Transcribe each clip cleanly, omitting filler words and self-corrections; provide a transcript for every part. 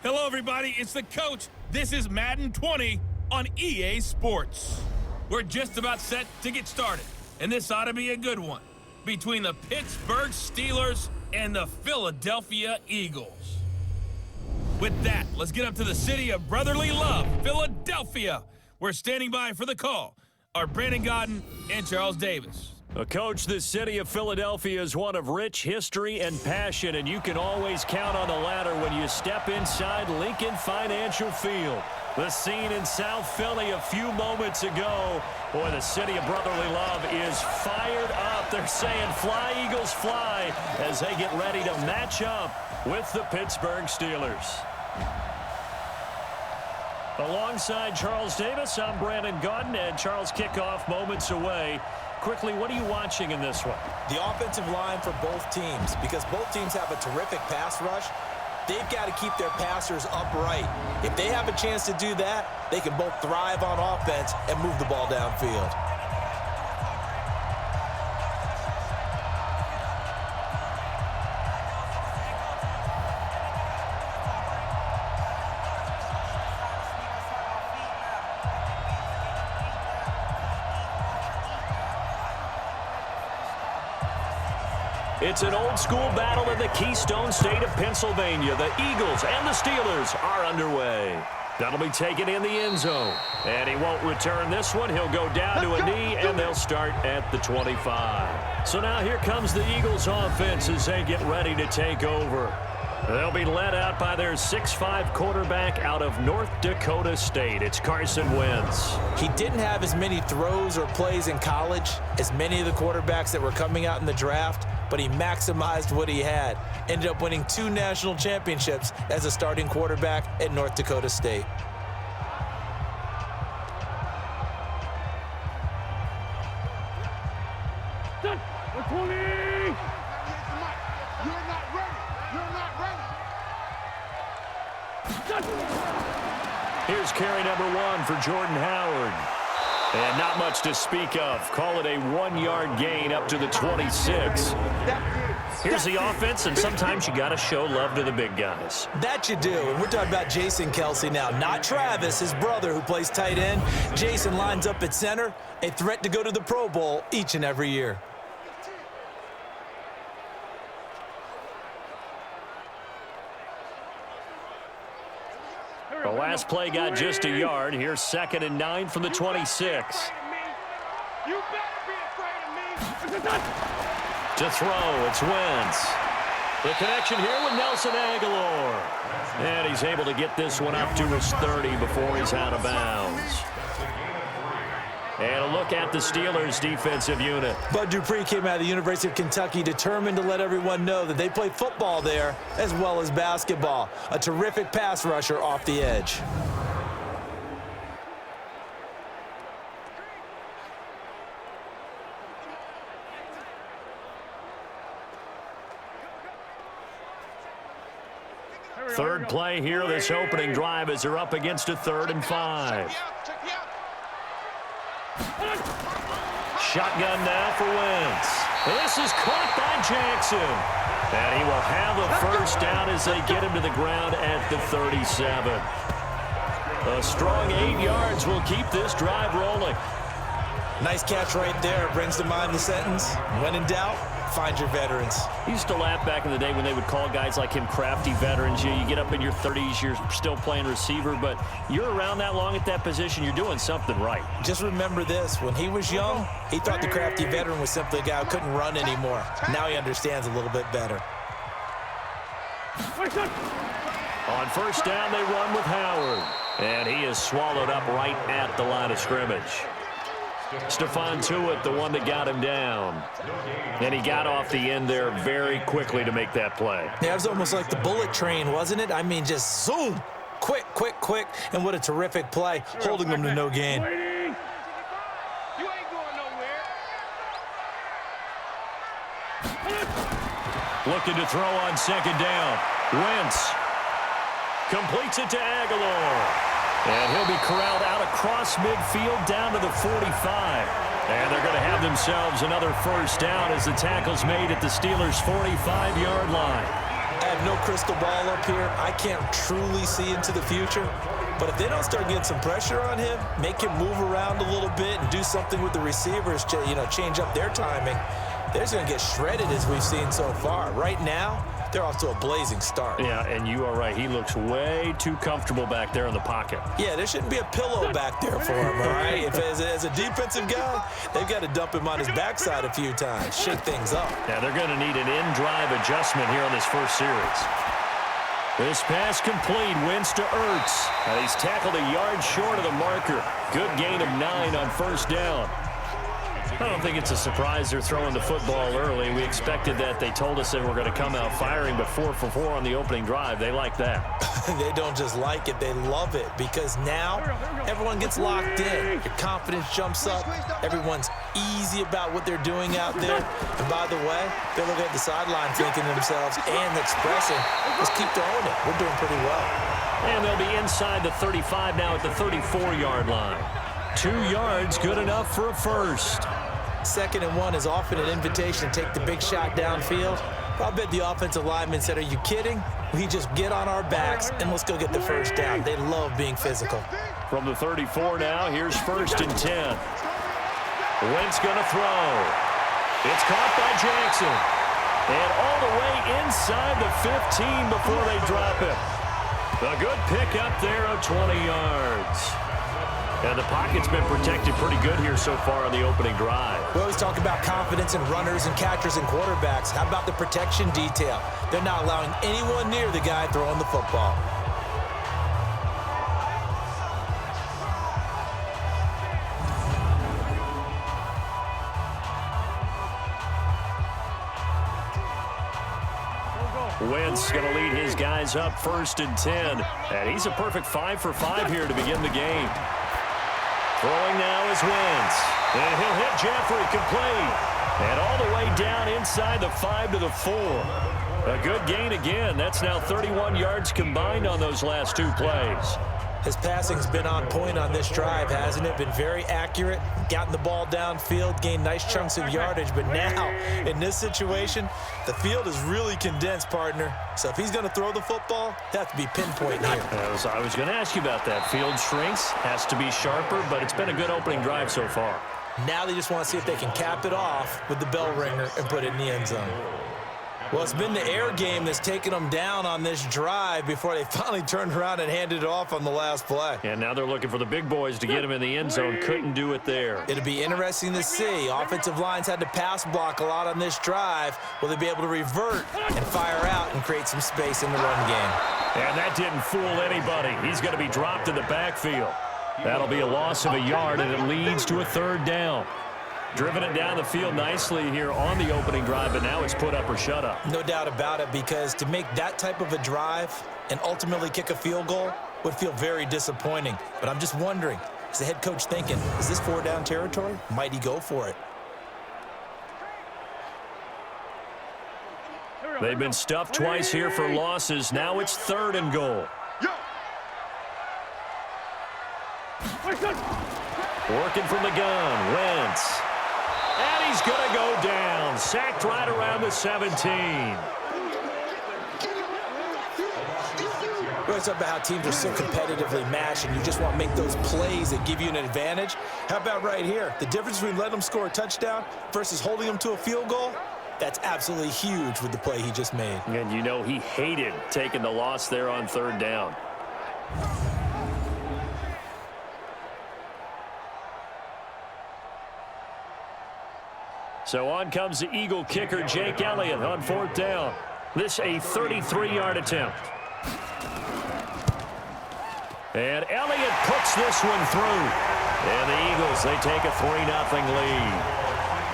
Hello, everybody. It's the coach. This is Madden 20 on EA Sports. We're just about set to get started, and this ought to be a good one between the Pittsburgh Steelers and the Philadelphia Eagles. With that, let's get up to the city of brotherly love, Philadelphia. We're standing by for the call are Brandon Godden and Charles Davis. Coach, the city of Philadelphia is one of rich history and passion, and you can always count on the latter when you step inside Lincoln Financial Field. The scene in South Philly a few moments ago. Boy, the city of brotherly love is fired up. They're saying, fly, Eagles, fly, as they get ready to match up with the Pittsburgh Steelers. Alongside Charles Davis, I'm Brandon Godden, and Charles, kickoff moments away. Quickly, what are you watching in this one? The offensive line for both teams, because both teams have a terrific pass rush. They've got to keep their passers upright. If they have a chance to do that, they can both thrive on offense and move the ball downfield. It's an old-school battle in the Keystone State of Pennsylvania. The Eagles and the Steelers are underway. That'll be taken in the end zone. And he won't return this one. He'll go down to a knee, and they'll start at the 25. So now here comes the Eagles offense as they get ready to take over. They'll be led out by their 6'5" quarterback out of North Dakota State. It's Carson Wentz. He didn't have as many throws or plays in college as many of the quarterbacks that were coming out in the draft, but he maximized what he had. Ended up winning 2 national championships as a starting quarterback at North Dakota State. Here's carry number 1 for Jordan Howard. And not much to speak of. Call it a 1-yard gain up to the 26. Here's the offense, and sometimes you got to show love to the big guys. That you do, and we're talking about Jason Kelsey now, not Travis, his brother who plays tight end. Jason lines up at center, a threat to go to the Pro Bowl each and every year. The last play got just a yard. Here's 2nd and 9 from the 26. To throw, it's Wentz. The connection here with Nelson Aguilar. And he's able to get this one up to his 30 before he's out of bounds. And a look at the Steelers' defensive unit. Bud Dupree came out of the University of Kentucky determined to let everyone know that they play football there as well as basketball. A terrific pass rusher off the edge. Third play here, this opening drive, as they're up against a 3rd and 5. Shotgun now for Wentz. This is caught by Jackson. And he will have a first down as they get him to the ground at the 37. A strong 8 yards will keep this drive rolling. Nice catch right there. Brings to mind the sentence, when in doubt, find your veterans. I used to laugh back in the day when they would call guys like him crafty veterans. You get up in your 30s, you're still playing receiver, but you're around that long at that position, you're doing something right. Just remember this, when he was young, he thought the crafty veteran was simply a guy who couldn't run anymore. Now he understands a little bit better. On first down, they run with Howard. And he is swallowed up right at the line of scrimmage. Stephon Tuitt, the one that got him down. And he got off the end there very quickly to make that play. Yeah, it was almost like the bullet train, wasn't it? I mean, just zoom. Quick, quick, quick. And what a terrific play, holding them to no gain. Looking to throw on 2nd down. Wentz completes it to Aguilar. And he'll be corralled out across midfield down to the 45. And they're going to have themselves another first down as the tackle's made at the Steelers' 45-yard line. have no crystal ball up here. I can't truly see into the future. But if they don't start getting some pressure on him, make him move around a little bit and do something with the receivers to, change up their timing, they're just going to get shredded as we've seen so far. Right now, they're off to a blazing start. Yeah, and you are right. He looks way too comfortable back there in the pocket. Yeah, there shouldn't be a pillow back there for him, all right? If as a defensive guy, they've got to dump him on his backside a few times, shake things up. Yeah, they're going to need an in-drive adjustment here on this first series. This pass complete, Wentz to Ertz. He's tackled a yard short of the marker. Good gain of 9 on first down. I don't think it's a surprise they're throwing the football early. We expected that. They told us they were going to come out firing, but 4 for 4 on the opening drive. They like that. They don't just like it, they love it, because now everyone gets locked in. Your confidence jumps up. Everyone's easy about what they're doing out there. And by the way, they're looking at the sideline thinking to themselves and expressing, let's keep throwing it. We're doing pretty well. And they'll be inside the 35 now at the 34-yard line. 2 yards, good enough for a first. 2nd and 1 is often an invitation to take the big shot downfield. I'll bet the offensive lineman said, are you kidding? We just get on our backs and let's go get the first down. They love being physical. From the 34 now, here's 1st and 10. Wentz gonna throw. It's caught by Jackson. And all the way inside the 15 before they drop it. A good pickup there of 20 yards. And the pocket's been protected pretty good here so far on the opening drive. We always talk about confidence in runners and catchers and quarterbacks. How about the protection detail? They're not allowing anyone near the guy throwing the football. Wentz going to lead his guys up 1st and 10. And he's a perfect 5 for 5 here to begin the game. Throwing now is Wentz. And he'll hit Jeffrey complete. And all the way down inside the 5 to the 4. A good gain again. That's now 31 yards combined on those last 2 plays. His passing's been on point on this drive, hasn't it? Been very accurate, gotten the ball downfield, gained nice chunks of yardage. But now, in this situation, the field is really condensed, partner. So if he's going to throw the football, they have to be pinpoint here. I was going to ask you about that. Field shrinks, has to be sharper, but it's been a good opening drive so far. Now they just want to see if they can cap it off with the bell ringer and put it in the end zone. Well, it's been the air game that's taken them down on this drive before they finally turned around and handed it off on the last play. And now they're looking for the big boys to get him in the end zone. Couldn't do it there. It'll be interesting to see. Offensive lines had to pass block a lot on this drive. Will they be able to revert and fire out and create some space in the run game? And that didn't fool anybody. He's going to be dropped in the backfield. That'll be a loss of a yard, and it leads to a 3rd down. Driven it down the field nicely here on the opening drive, but now it's put up or shut up. No doubt about it, because to make that type of a drive and ultimately kick a field goal would feel very disappointing. But I'm just wondering, is the head coach thinking, is this 4-down territory? Might he go for it? They've been stuffed twice here for losses. Now it's 3rd and goal. Working from the gun, Wentz. And he's going to go down. Sacked right around the 17. We always talk about how teams are so competitively matched, and you just want to make those plays that give you an advantage. How about right here? The difference between letting them score a touchdown versus holding them to a field goal, that's absolutely huge with the play he just made. And you know he hated taking the loss there on 3rd down. So on comes the Eagle kicker, Jake Elliott, on 4th down. This a 33-yard attempt. And Elliott puts this one through. And the Eagles, they take a 3-0 lead.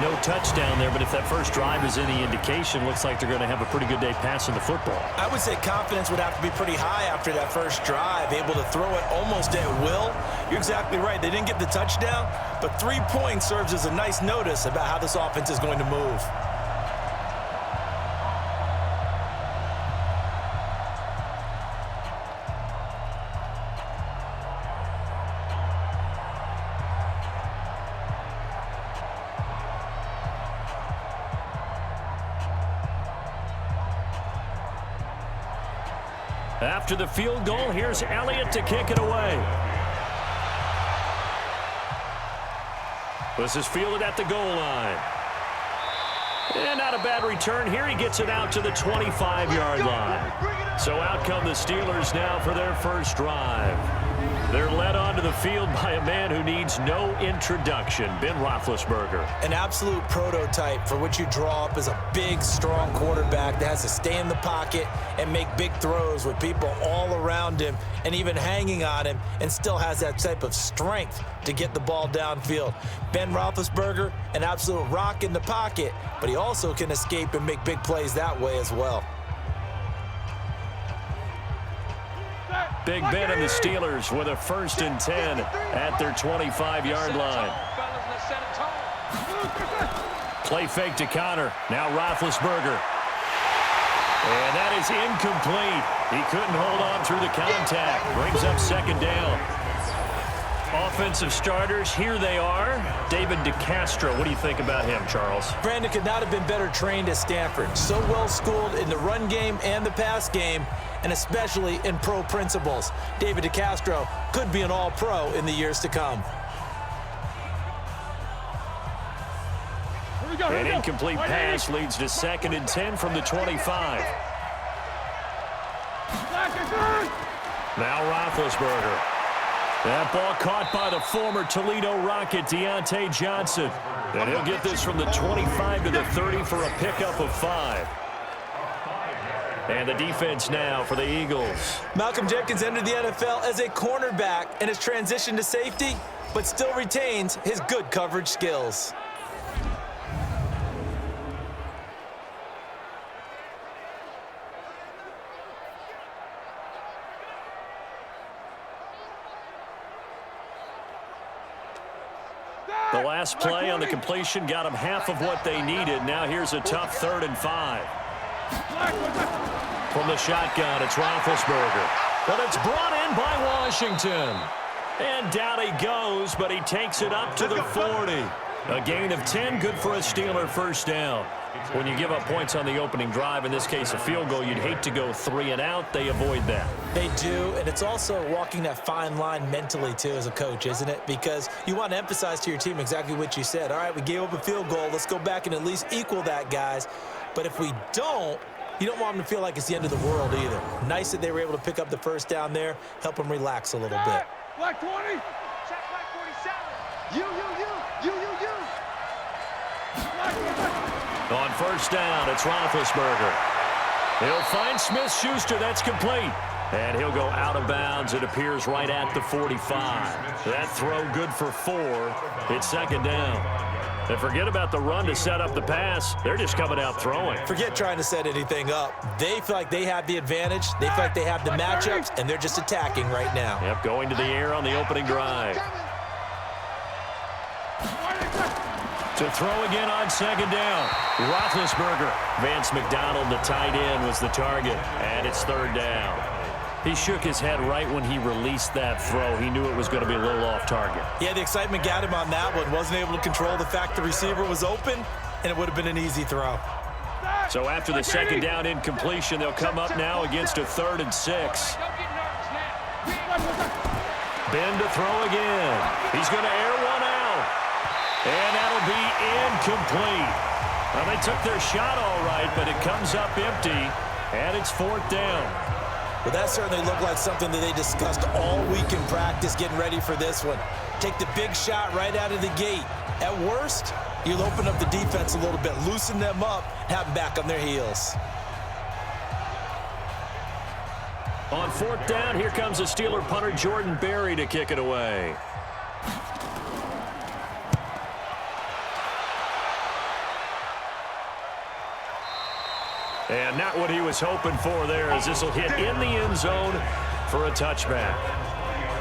No touchdown there, but if that first drive is any indication, looks like they're going to have a pretty good day passing the football. I would say confidence would have to be pretty high after that first drive, able to throw it almost at will. You're exactly right. They didn't get the touchdown, but 3 points serves as a nice notice about how this offense is going to move. After the field goal, here's Elliott to kick it away. This is fielded at the goal line. And not a bad return here. He gets it out to the 25-yard line. So out come the Steelers now for their first drive. They're led onto the field by a man who needs no introduction, Ben Roethlisberger. An absolute prototype for what you draw up as a big, strong quarterback that has to stay in the pocket and make big throws with people all around him and even hanging on him, and still has that type of strength to get the ball downfield. Ben Roethlisberger, an absolute rock in the pocket, but he also can escape and make big plays that way as well. Big Ben and the Steelers with a 1st and 10 at their 25-yard line. Play fake to Connor. Now Roethlisberger. And that is incomplete. He couldn't hold on through the contact. Brings up 2nd down. Offensive starters, here they are. David DeCastro, what do you think about him, Charles? Brandon could not have been better trained at Stanford. So well schooled in the run game and the pass game, and especially in pro principles. David DeCastro could be an all-pro in the years to come. An incomplete pass leads to 2nd and 10 from the 25. Now Roethlisberger. That ball caught by the former Toledo Rocket, Deontay Johnson. And he'll get this from the 25 to the 30 for a pickup of 5. And the defense now for the Eagles. Malcolm Jenkins entered the NFL as a cornerback and has transitioned to safety, but still retains his good coverage skills. The last play on the completion got them half of what they needed. Now here's a tough 3rd and 5. From the shotgun, it's Roethlisberger. But it's brought in by Washington. And down he goes, but he takes it up to the 40. A gain of 10, good for a Steeler 1st down. When you give up points on the opening drive, in this case a field goal, you'd hate to go 3 and out. They avoid that. They do, and it's also walking that fine line mentally, too, as a coach, isn't it? Because you want to emphasize to your team exactly what you said. All right, we gave up a field goal. Let's go back and at least equal that, guys. But if we don't, you don't want them to feel like it's the end of the world either. Nice that they were able to pick up the 1st down there, help them relax a little bit. Black 20. Check black 47. You. On 1st down, it's Roethlisberger. He'll find Smith-Schuster. That's complete. And he'll go out of bounds. It appears right at the 45. That throw good for 4. It's 2nd down. And forget about the run to set up the pass. They're just coming out throwing. Forget trying to set anything up. They feel like they have the advantage. They feel like they have the matchups, and they're just attacking right now. Yep, going to the air on the opening drive. To throw again on 2nd down. Roethlisberger. Vance McDonald, the tight end, was the target. And it's 3rd down. He shook his head right when he released that throw. He knew it was going to be a little off target. Yeah, the excitement got him on that one. Wasn't able to control the fact the receiver was open, and it would have been an easy throw. So after the 2nd down incompletion, they'll come up now against a 3rd and 6. Ben to throw again. He's going to air one out. And that'll be incomplete. Well, they took their shot all right, but it comes up empty, and it's 4th down. Well, that certainly looked like something that they discussed all week in practice getting ready for this one. Take the big shot right out of the gate. At worst, you'll open up the defense a little bit, loosen them up, have them back on their heels. On 4th down, here comes the Steeler punter Jordan Berry to kick it away. And not what he was hoping for there, as this will hit in the end zone for a touchback.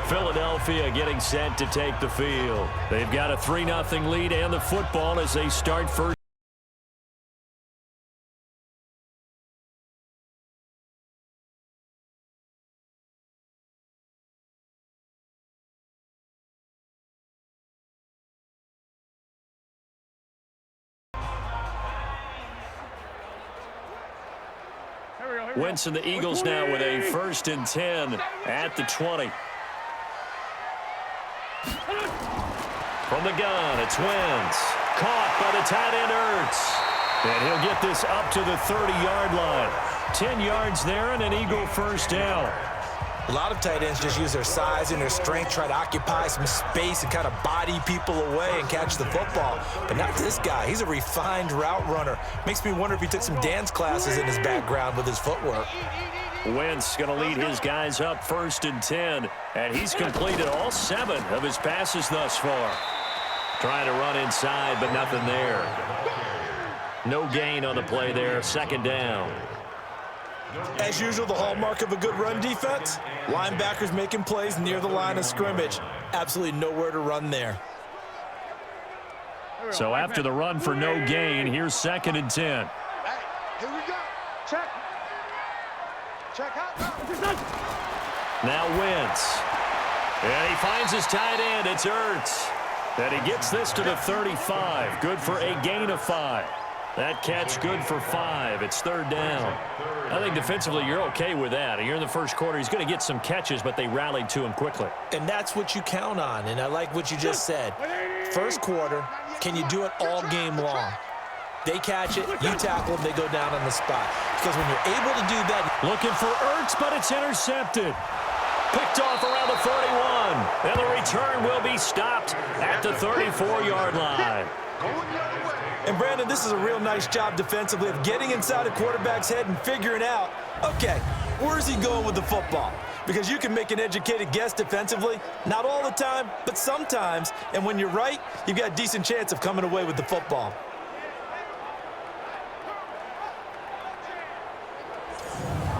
Philadelphia getting set to take the field. They've got a 3-0 lead and the football as they start first. Here Wentz and the Eagles now with a 1st and 10 at the 20. From the gun, it's Wentz. Caught by the tight end, Ertz. And he'll get this up to the 30-yard line. 10 yards there and an Eagle 1st down. A lot of tight ends just use their size and their strength, try to occupy some space and kind of body people away and catch the football. But not this guy. He's a refined route runner. Makes me wonder if he took some dance classes in his background with his footwork. Wentz going to lead his guys up 1st and 10, and he's completed all 7 of his passes thus far. Trying to run inside, but nothing there. No gain on the play there, 2nd down. As usual, the hallmark of a good run defense, linebackers making plays near the line of scrimmage. Absolutely nowhere to run there. So after the run for no gain, here's 2nd and 10. Hey, here we go. Check. Check out. Now Wentz. And he finds his tight end. It's Ertz. And he gets this to the 35. Good for a gain of 5. That catch good for 5. It's 3rd down. I think defensively you're okay with that. You're in the 1st quarter. He's going to get some catches, but they rallied to him quickly. And that's what you count on, and I like what you just said. 1st quarter, can you do it all game long? They catch it, you tackle them, they go down on the spot. Because when you're able to do that... Looking for Ertz, but it's intercepted. Picked off around the 41. And the return will be stopped at the 34-yard line. And, Brandon, this is a real nice job defensively of getting inside a quarterback's head and figuring out, okay, where's he going with the football? Because you can make an educated guess defensively. Not all the time, but sometimes. And when you're right, you've got a decent chance of coming away with the football.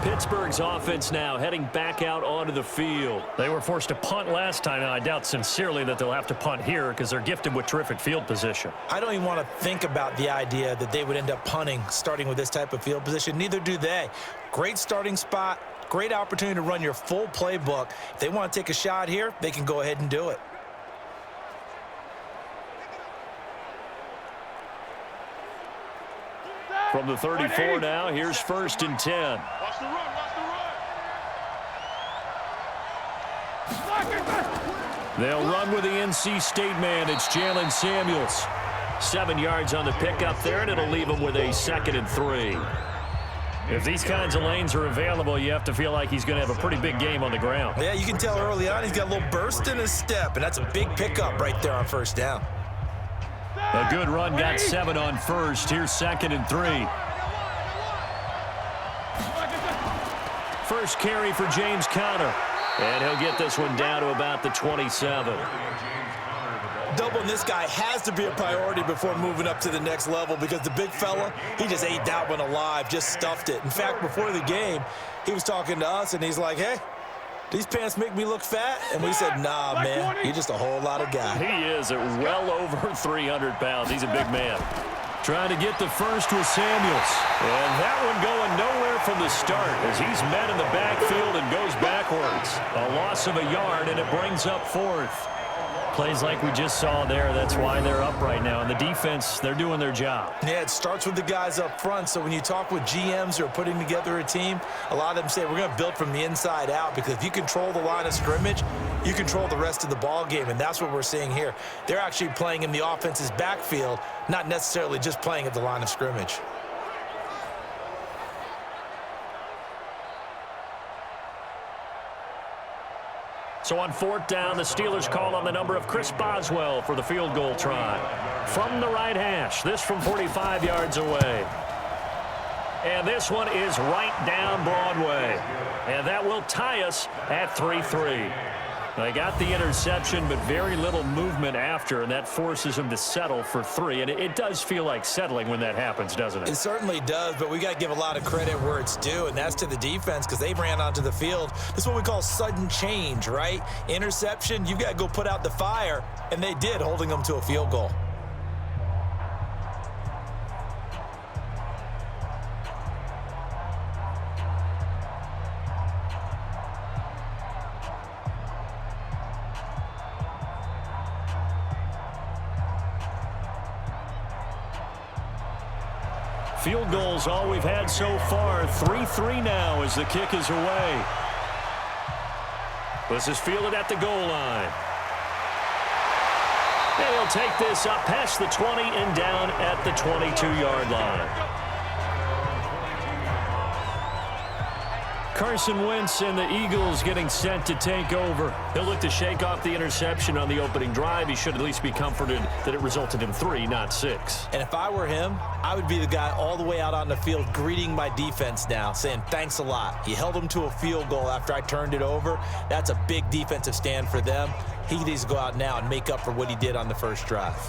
Pittsburgh's offense now heading back out onto the field. They were forced to punt last time, and I doubt sincerely that they'll have to punt here because they're gifted with terrific field position. I don't even want to think about the idea that they would end up punting starting with this type of field position. Neither do they. Great starting spot, great opportunity to run your full playbook. If they want to take a shot here, they can go ahead and do it. From the 34 now, here's 1st and 10. Watch the run. Watch the run. They'll run with the NC State man. It's Jalen Samuels. 7 yards on the pickup there, and it'll leave him with a 2nd and 3. If these kinds of lanes are available, you have to feel like he's going to have a pretty big game on the ground. Yeah, you can tell early on he's got a little burst in his step, and that's a big pickup right there on 1st down. A good run, got 7 on 1st. Here's 2nd and 3. First carry for James Conner. And he'll get this one down to about the 27. Doubling this guy has to be a priority before moving up to the next level because the big fella, he just ate that one alive, just stuffed it. In fact, before the game, he was talking to us, and he's like, hey, these pants make me look fat? And we said, nah, man, you're just a whole lot of guy. He is at well over 300 pounds. He's a big man. Trying to get the first with Samuels. And that one going nowhere from the start as he's met in the backfield and goes backwards. A loss of a yard, and it brings up 4th. Plays like we just saw there. That's why they're up right now. And the defense, they're doing their job. Yeah, it starts with the guys up front. So when you talk with GMs who are putting together a team, a lot of them say we're going to build from the inside out because if you control the line of scrimmage, you control the rest of the ball game, and that's what we're seeing here. They're actually playing in the offense's backfield, not necessarily just playing at the line of scrimmage. So on 4th down, the Steelers call on the number of Chris Boswell for the field goal try. From the right hash, this from 45 yards away. And this one is right down Broadway. And that will tie us at 3-3. They got the interception, but very little movement after, and that forces them to settle for 3. And it does feel like settling when that happens, doesn't it? It certainly does, but we got to give a lot of credit where it's due, and that's to the defense because they ran onto the field. This is what we call sudden change, right? Interception, you got to go put out the fire, and they did, holding them to a field goal. Field goal's all we've had so far. 3-3 now as the kick is away. This is fielded at the goal line. And he'll take this up past the 20 and down at the 22-yard line. Carson Wentz and the Eagles getting set to take over. He'll look to shake off the interception on the opening drive. He should at least be comforted that it resulted in 3, not 6. And if I were him, I would be the guy all the way out on the field greeting my defense now, saying thanks a lot. You held them to a field goal after I turned it over. That's a big defensive stand for them. He needs to go out now and make up for what he did on the first drive.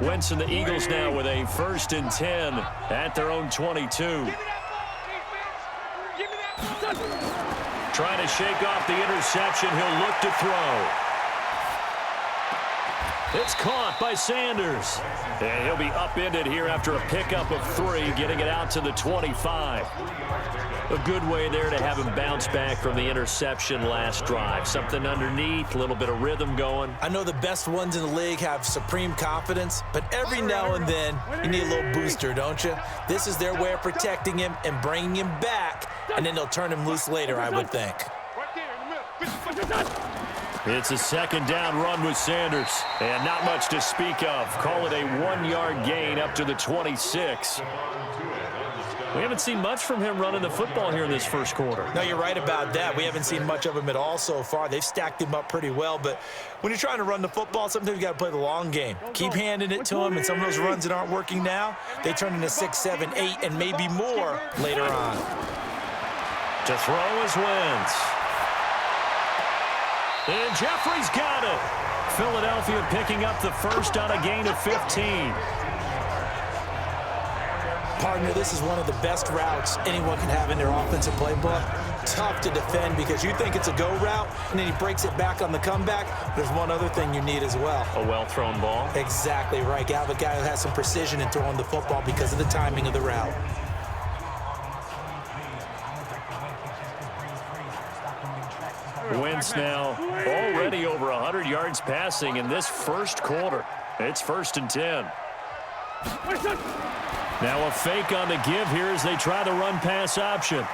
Wentz and the Eagles now with a 1st and 10 at their own 22. Trying to shake off the interception. He'll look to throw. It's caught by Sanders. And he'll be upended here after a pickup of 3, getting it out to the 25. A good way there to have him bounce back from the interception last drive. Something underneath, a little bit of rhythm going. I know the best ones in the league have supreme confidence, but every now and then you need a little booster, don't you? This is their way of protecting him and bringing him back, and then they'll turn him loose later, I would think. It's a 2nd down run with Sanders, and not much to speak of. Call it a 1-yard gain up to the 26. We haven't seen much from him running the football here in this first quarter. No, you're right about that. We haven't seen much of him at all so far. They've stacked him up pretty well, but when you're trying to run the football, sometimes you got to play the long game. Keep handing it to him, and some of those runs that aren't working now, they turn into 6, 7, 8, and maybe more later on. To throw is Wentz. And Jeffrey's got it. Philadelphia picking up the first on a gain of 15. Partner, this is one of the best routes anyone can have in their offensive playbook. Tough to defend because you think it's a go route, and then he breaks it back on the comeback. There's one other thing you need as well. A well-thrown ball. Exactly right. You have a guy who has some precision in throwing the football because of the timing of the route. Wentz now already over 100 yards passing in this first quarter. It's 1st and 10. Now a fake on the give here as they try the run-pass option.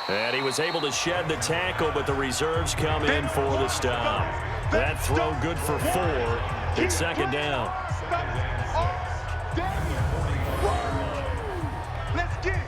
And he was able to shed the tackle, but the reserves come in for the stop. That throw good for 4. It's 2nd down. Let's get it.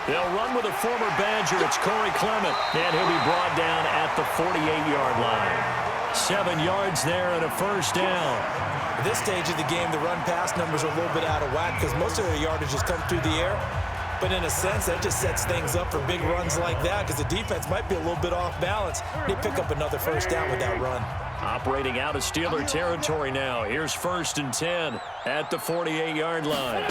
They'll run with a former Badger. It's Corey Clement, and he'll be brought down at the 48-yard line. 7 yards there and a 1st down. At this stage of the game, the run-pass numbers are a little bit out of whack because most of their yardage has come through the air. But in a sense, that just sets things up for big runs like that because the defense might be a little bit off balance. They pick up another 1st down with that run. Operating out of Steeler territory now. Here's 1st and 10 at the 48-yard line.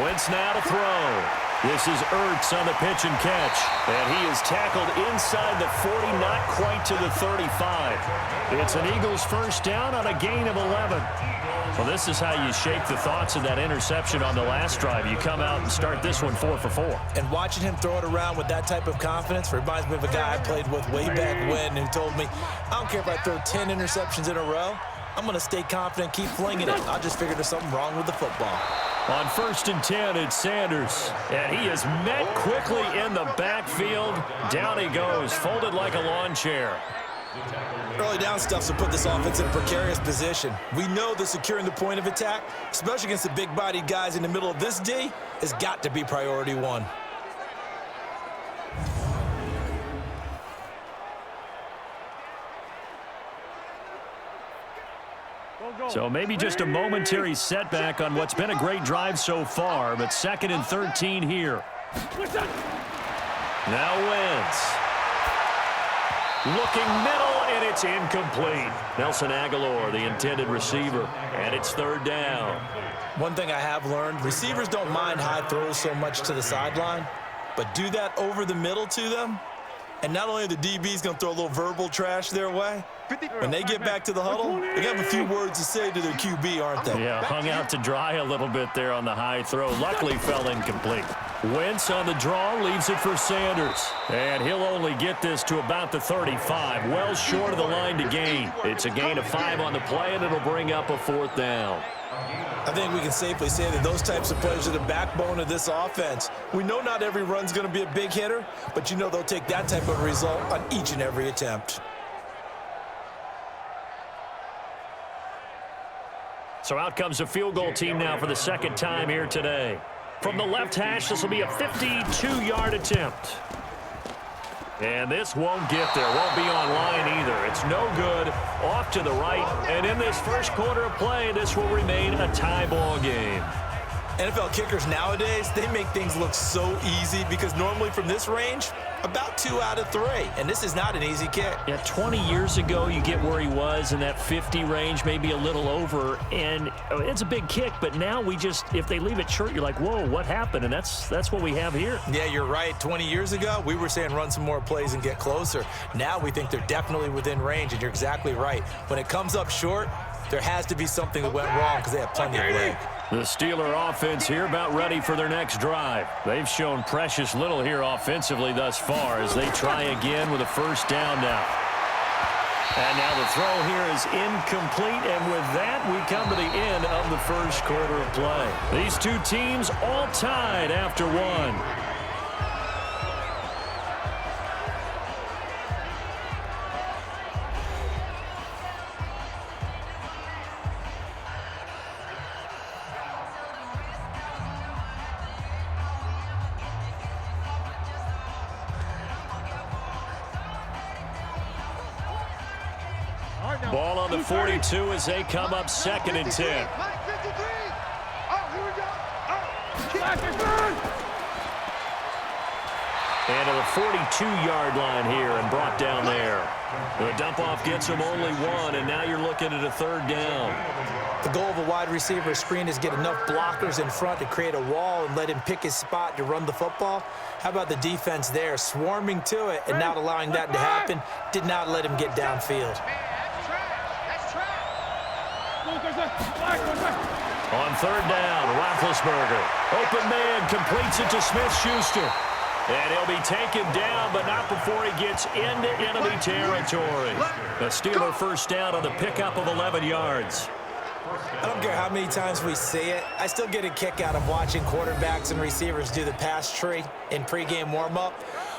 Wentz now to throw. This is Ertz on the pitch and catch. And he is tackled inside the 40, not quite to the 35. It's an Eagles 1st down on a gain of 11. Well, this is how you shake the thoughts of that interception on the last drive. You come out and start this one 4 for 4. And watching him throw it around with that type of confidence reminds me of a guy I played with way back when who told me, I don't care if I throw 10 interceptions in a row. I'm going to stay confident, keep flinging it. I just figured there's something wrong with the football. On 1st and 10, it's Sanders. And he is met quickly in the backfield. Down he goes, folded like a lawn chair. Early down stuff to put this offense in a precarious position. We know that securing the point of attack, especially against the big-bodied guys in the middle of this D, has got to be priority 1. So maybe just a momentary setback on what's been a great drive so far, but 2nd and 13 here. Now Wentz. Looking middle, and and it's incomplete. Nelson Aguilar, the intended receiver, and it's third down. One thing I have learned, receivers don't mind high throws so much to the sideline, but do that over the middle to them, and not only are the DBs going to throw a little verbal trash their way, when they get back to the huddle, they have a few words to say to their QB, aren't they? Yeah, hung out to dry a little bit there on the high throw. Luckily fell incomplete. Wentz on the draw, leaves it for Sanders. And he'll only get this to about the 35, well short of the line to gain. It's a gain of 5 on the play, and it'll bring up a fourth down. I think we can safely say that those types of plays are the backbone of this offense. We know not every run's going to be a big hitter, but you know they'll take that type of result on each and every attempt. So out comes a field goal team now for the second time here today. From the left hash, this will be a 52-yard attempt. And this won't get there. Won't be on line either. It's no good. Off to the right. And in this first quarter of play, this will remain a tie ball game. NFL kickers nowadays, they make things look so easy because normally from this range, about 2 out of 3. And this is not an easy kick. Yeah, 20 years ago, you get where he was in that 50 range, maybe a little over. And it's a big kick, but now we just, if they leave it short, you're like, whoa, what happened? And that's what we have here. Yeah, you're right. 20 years ago, we were saying run some more plays and get closer. Now we think they're definitely within range, and you're exactly right. When it comes up short, there has to be something that went wrong because they have plenty of leg. The Steeler offense here about ready for their next drive. They've shown precious little here offensively thus far as they try again with a first down now. And now the throw here is incomplete, and with that, we come to the end of the first quarter of play. These two teams all tied after one. Ball on the 42 as they come up 2nd and 10. And to the 42-yard line here and brought down there. The dump-off gets him only 1, and now you're looking at a third down. The goal of a wide receiver screen is get enough blockers in front to create a wall and let him pick his spot to run the football. How about the defense there, swarming to it and not allowing that to happen? Did not let him get downfield. On third down, Roethlisberger. Open man, completes it to Smith-Schuster. And he'll be taken down, but not before he gets into enemy territory. The Steeler first down on the pickup of 11 yards. I don't care how many times we see it. I still get a kick out of watching quarterbacks and receivers do the pass tree in pregame warm-up.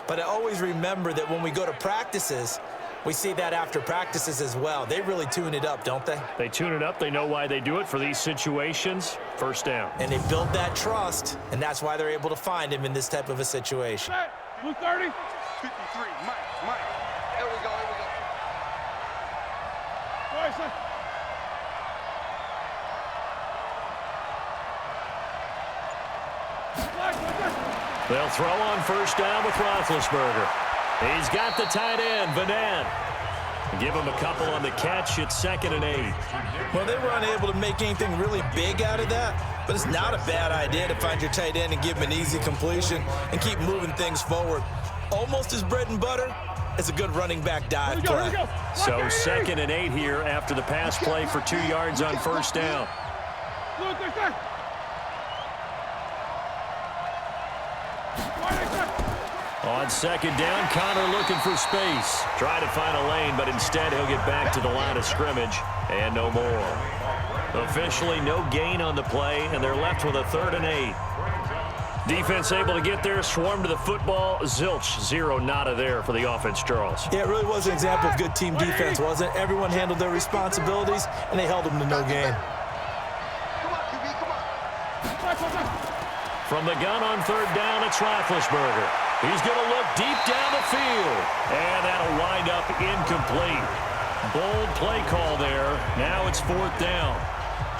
But I always remember that when we go to practices, we see that after practices as well. They really tune it up, don't they? They tune it up. They know why they do it for these situations. First down. And they build that trust, and that's why they're able to find him in this type of a situation. Blue 30. 53, Mike. Here we go. All right, son. They'll throw on first down with Roethlisberger. He's got the tight end, Vanette. Give him a couple on the catch. It's 2nd and 8. Well, they were unable to make anything really big out of that, but it's not a bad idea to find your tight end and give him an easy completion and keep moving things forward. Almost as bread and butter as a good running back dive play. So 2nd and 8 here after the pass play for 2 yards on first down. On second down, Connor looking for space. Try to find a lane, but instead he'll get back to the line of scrimmage and no more. Officially no gain on the play, and they're left with a 3rd and 8. Defense able to get there, swarm to the football. Zilch, 0 nada there for the offense, Charles. Yeah, it really was an example of good team defense, wasn't it? Everyone handled their responsibilities, and they held them to no gain. From the gun on third down, it's Roethlisberger. He's going to look deep down the field. And that'll wind up incomplete. Bold play call there. Now it's 4th down.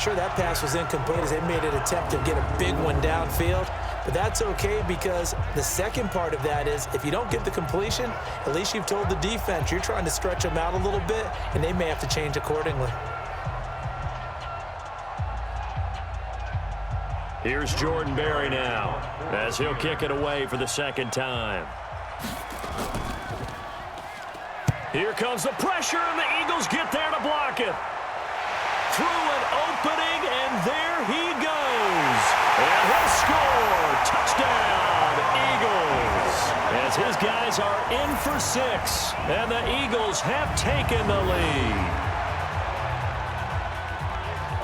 Sure, that pass was incomplete as they made an attempt to get a big one downfield. But that's okay, because the second part of that is if you don't get the completion, at least you've told the defense you're trying to stretch them out a little bit, and they may have to change accordingly. Here's Jordan Berry now, as he'll kick it away for the second time. Here comes the pressure, and the Eagles get there to block it. Through an opening, and there he goes. And he'll score. Touchdown, Eagles. As his guys are in for 6, and the Eagles have taken the lead.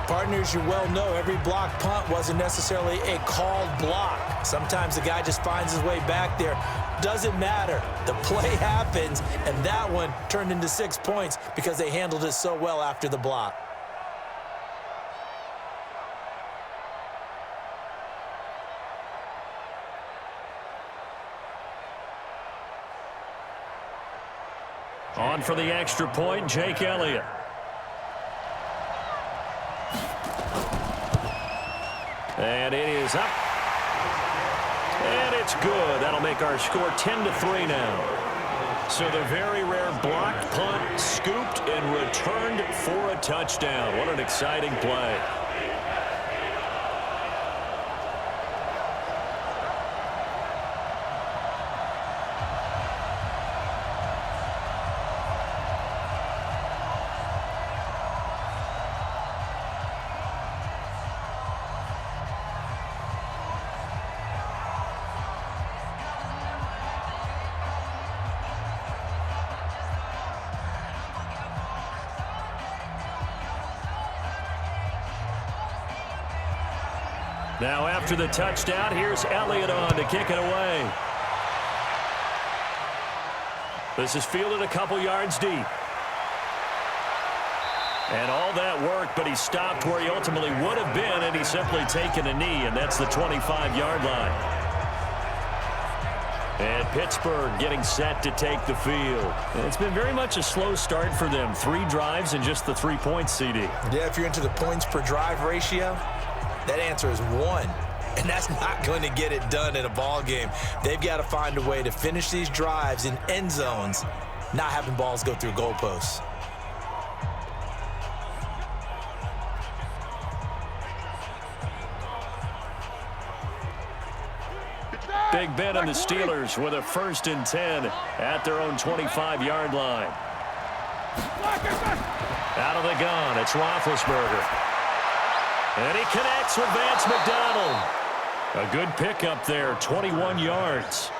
Partners, you well know every block punt wasn't necessarily a called block. Sometimes the guy just finds his way back there. Doesn't matter. The play happens, and that one turned into 6 points because they handled it so well after the block. On for the extra point, Jake Elliott. And it is up. And it's good. That'll make our score 10-3 now. So the very rare blocked punt scooped and returned for a touchdown. What an exciting play. Now after the touchdown, here's Elliott on to kick it away. This is fielded a couple yards deep. And all that work, but he stopped where he ultimately would have been, and he's simply taken a knee, and that's the 25-yard line. And Pittsburgh getting set to take the field. And it's been very much a slow start for them. 3 drives and just the 3 points, CD. Yeah, if you're into the points per drive ratio, that answer is 1, and that's not going to get it done in a ball game. They've got to find a way to finish these drives in end zones, not having balls go through goalposts. Big Ben and the Steelers with a 1st and 10 at their own 25-yard line. Out of the gun, it's Roethlisberger. And he connects with Vance McDonald. A good pickup there, 21 yards.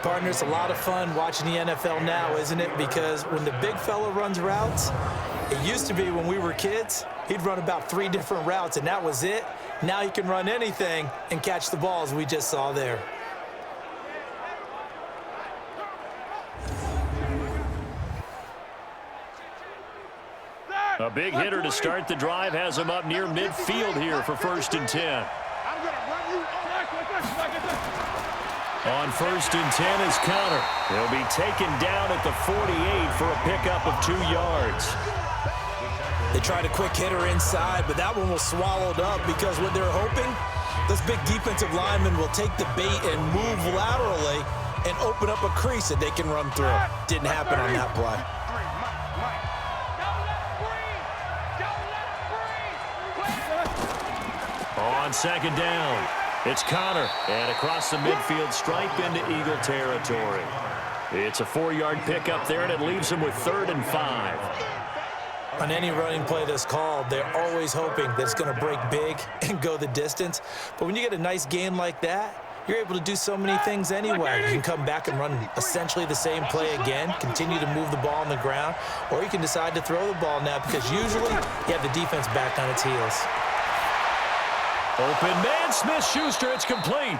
Partners, a lot of fun watching the NFL now, isn't it? Because when the big fella runs routes, it used to be when we were kids, he'd run about 3 different routes, and that was it. Now he can run anything and catch the ball, as we just saw there. A big hitter to start the drive has him up near midfield here for 1st and 10. On 1st and 10 is Connor. He'll be taken down at the 48 for a pickup of 2 yards. They tried a quick hitter inside, but that one was swallowed up because what they're hoping, those big defensive linemen will take the bait and move laterally and open up a crease that they can run through. Didn't happen on that play. On 2nd down, it's Connor, and across the midfield stripe into Eagle territory. It's a 4-yard pickup there, and it leaves him with 3rd and 5. On any running play that's called, they're always hoping that it's going to break big and go the distance. But when you get a nice gain like that, you're able to do so many things anyway. You can come back and run essentially the same play again, continue to move the ball on the ground, or you can decide to throw the ball now because usually you have the defense back on its heels. Open man, Smith-Schuster, it's complete.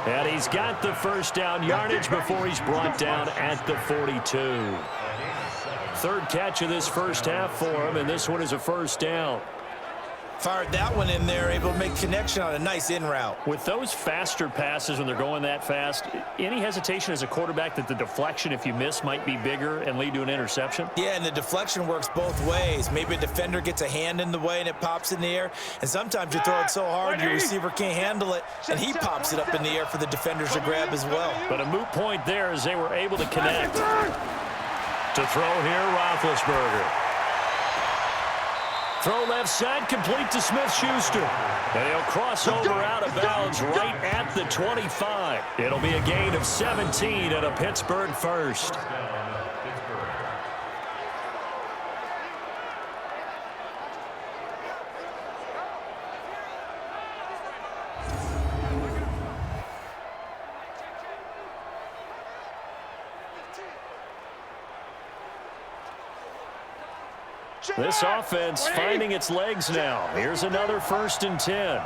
And he's got the 1st down yardage before he's brought down at the 42. 3rd catch of this 1st half for him, and this one is a 1st down. Fired that one in there, able to make connection on a nice in route. With those faster passes when they're going that fast, any hesitation as a quarterback that the deflection, if you miss, might be bigger and lead to an interception? Yeah, and the deflection works both ways. Maybe a defender gets a hand in the way and it pops in the air, and sometimes you throw it so hard your receiver can't handle it, and he pops it up in the air for the defenders to grab as well. But a moot point there as they were able to connect. To throw here, Roethlisberger. Throw left side, complete to Smith-Schuster. And he'll cross over out of bounds right at the 25. It'll be a gain of 17 and a Pittsburgh first. This offense finding its legs now. Here's another 1st and 10.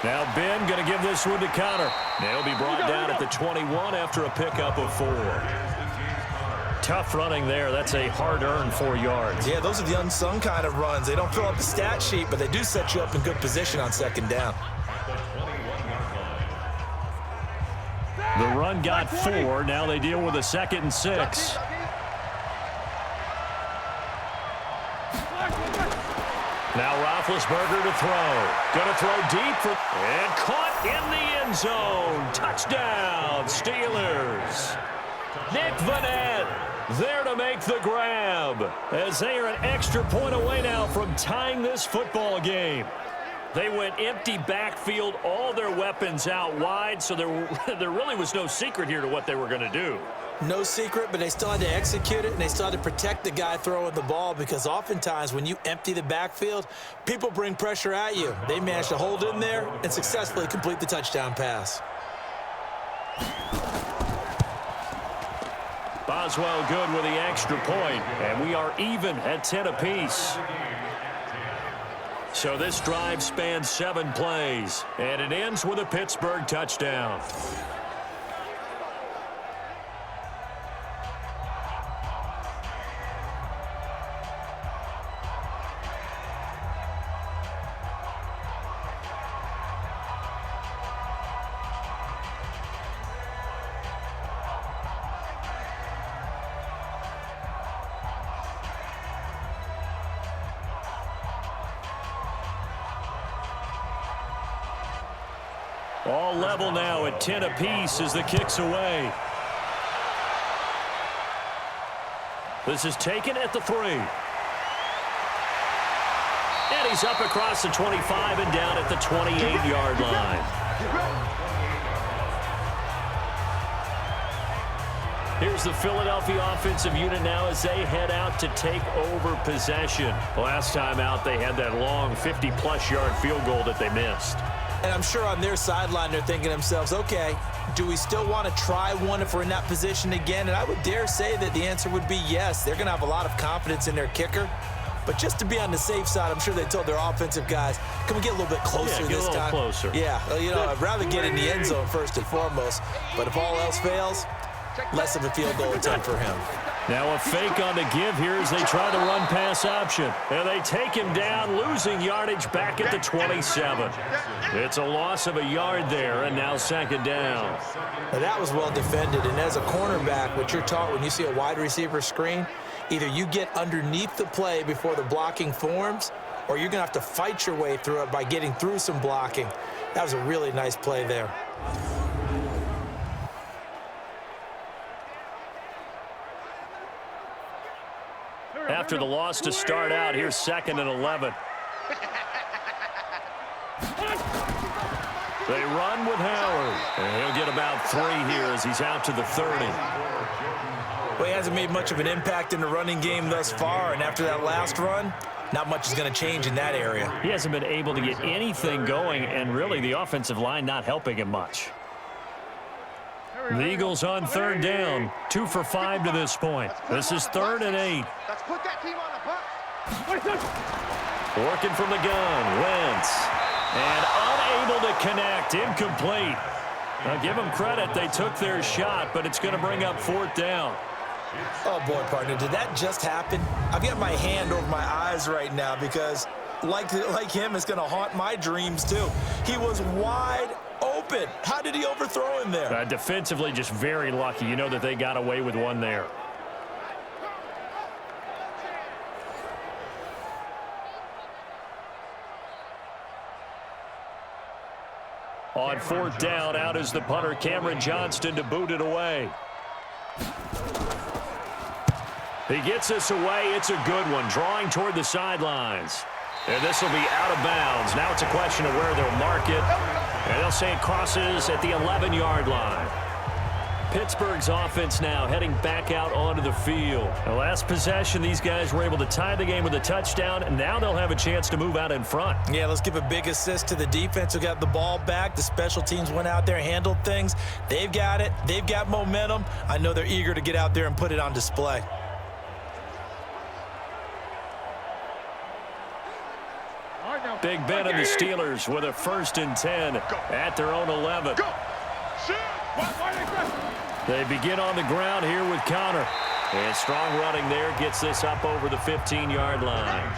Now Ben going to give this one to Connor. They'll be brought down at the 21 after a pickup of 4. Tough running there. That's a hard-earned 4 yards. Yeah, those are the unsung kind of runs. They don't fill up the stat sheet, but they do set you up in good position on 2nd down. The run got 4. Now they deal with a 2nd and 6. Now Roethlisberger to throw. Going to throw deep and caught in the end zone. Touchdown, Steelers. Nick Vanette there to make the grab as they are an extra point away now from tying this football game. They went empty backfield, all their weapons out wide, so there really was no secret here to what they were going to do. No secret, but they still had to execute it, and they still had to protect the guy throwing the ball, because oftentimes when you empty the backfield, people bring pressure at you. They managed to hold in there and successfully complete the touchdown pass. Boswell good with the extra point, and we are even at 10 apiece. So this drive spans 7 plays, and it ends with a Pittsburgh touchdown. All level now at 10 apiece as the kick's away. This is taken at the 3. And he's up across the 25 and down at the 28-yard line. Here's the Philadelphia offensive unit now as they head out to take over possession. Last time out, they had that long 50-plus yard field goal that they missed. And I'm sure on their sideline they're thinking to themselves, okay, do we still want to try one if we're in that position again? And I would dare say that the answer would be yes. They're going to have a lot of confidence in their kicker. But just to be on the safe side, I'm sure they told their offensive guys, can we get a little bit closer this time? Closer. Yeah, you know, I'd rather get in the end zone first and foremost. But if all else fails, less of a field goal attempt for him. Now a fake on the give here as they try the run pass option. And they take him down, losing yardage back at the 27. It's a loss of a yard there, and now 2nd down. Now that was well defended, and as a cornerback, what you're taught when you see a wide receiver screen, either you get underneath the play before the blocking forms, or you're going to have to fight your way through it by getting through some blocking. That was a really nice play there. After the loss to start out, here's 2nd and 11. They run with Howard. And he'll get about 3 here as he's out to the 30. Well, he hasn't made much of an impact in the running game thus far, and after that last run, not much is going to change in that area. He hasn't been able to get anything going, and really the offensive line not helping him much. The Eagles on 3rd down, 2 for 5 to this point. This is 3rd and 8. Let's put that team on the bus. Working from the gun, Wentz. And unable to connect, incomplete. Now give them credit, they took their shot, but it's going to bring up 4th down. Oh, boy, partner, did that just happen? I've got my hand over my eyes right now because, like him, it's going to haunt my dreams, too. He was wide open. How did he overthrow him there? Defensively, just very lucky. You know that they got away with one there. On fourth down, out is the punter, Cameron Johnston, to boot it away. He gets this away. It's a good one, drawing toward the sidelines. And this will be out of bounds. Now it's a question of where they'll mark it. And they'll say it crosses at the 11-yard line. Pittsburgh's offense now heading back out onto the field. The last possession, these guys were able to tie the game with a touchdown, and now they'll have a chance to move out in front. Yeah, let's give a big assist to the defense who got the ball back. The special teams went out there, handled things. They've got it. They've got momentum. I know they're eager to get out there and put it on display. Big Ben and the Steelers with a 1st and 10 at their own 11. They begin on the ground here with Connor. And strong running there gets this up over the 15-yard line.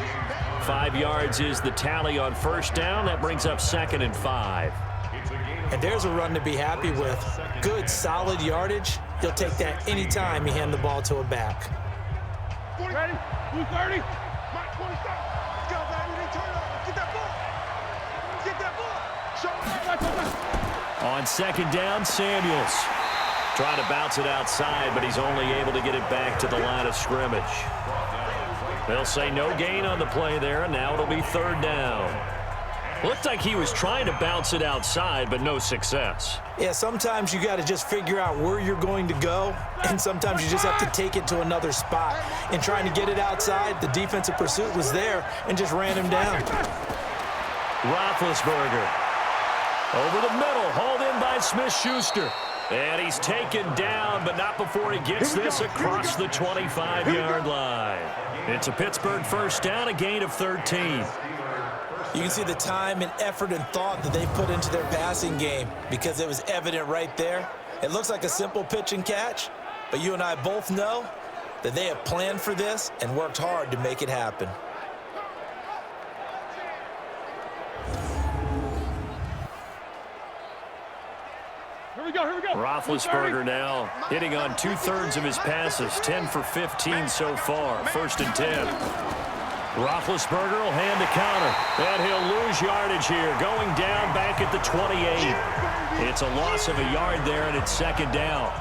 5 yards is the tally on first down. That brings up 2nd and 5. And there's a run to be happy with. Good, solid yardage. He'll take that anytime you hand the ball to a back. Ready? 230. Mike, 20 stop. Let's go, baby. They turn up. Get that ball. Get that ball. Show me. On 2nd down, Samuels. Trying to bounce it outside, but he's only able to get it back to the line of scrimmage. They'll say no gain on the play there, and now it'll be 3rd down. Looked like he was trying to bounce it outside, but no success. Yeah, sometimes you got to just figure out where you're going to go, and sometimes you just have to take it to another spot. And trying to get it outside, the defensive pursuit was there and just ran him down. Roethlisberger over the middle, hauled in by Smith-Schuster. And he's taken down, but not before he gets this across the 25-yard line. It's a Pittsburgh 1st down, a gain of 13. You can see the time and effort and thought that they put into their passing game because it was evident right there. It looks like a simple pitch and catch, but you and I both know that they have planned for this and worked hard to make it happen. Here we go. Roethlisberger now hitting on 2/3 of his passes, 10 for 15 so far, 1st and 10. Roethlisberger will hand to Connor, and he'll lose yardage here, going down back at the 28. It's a loss of a yard there, and it's 2nd down.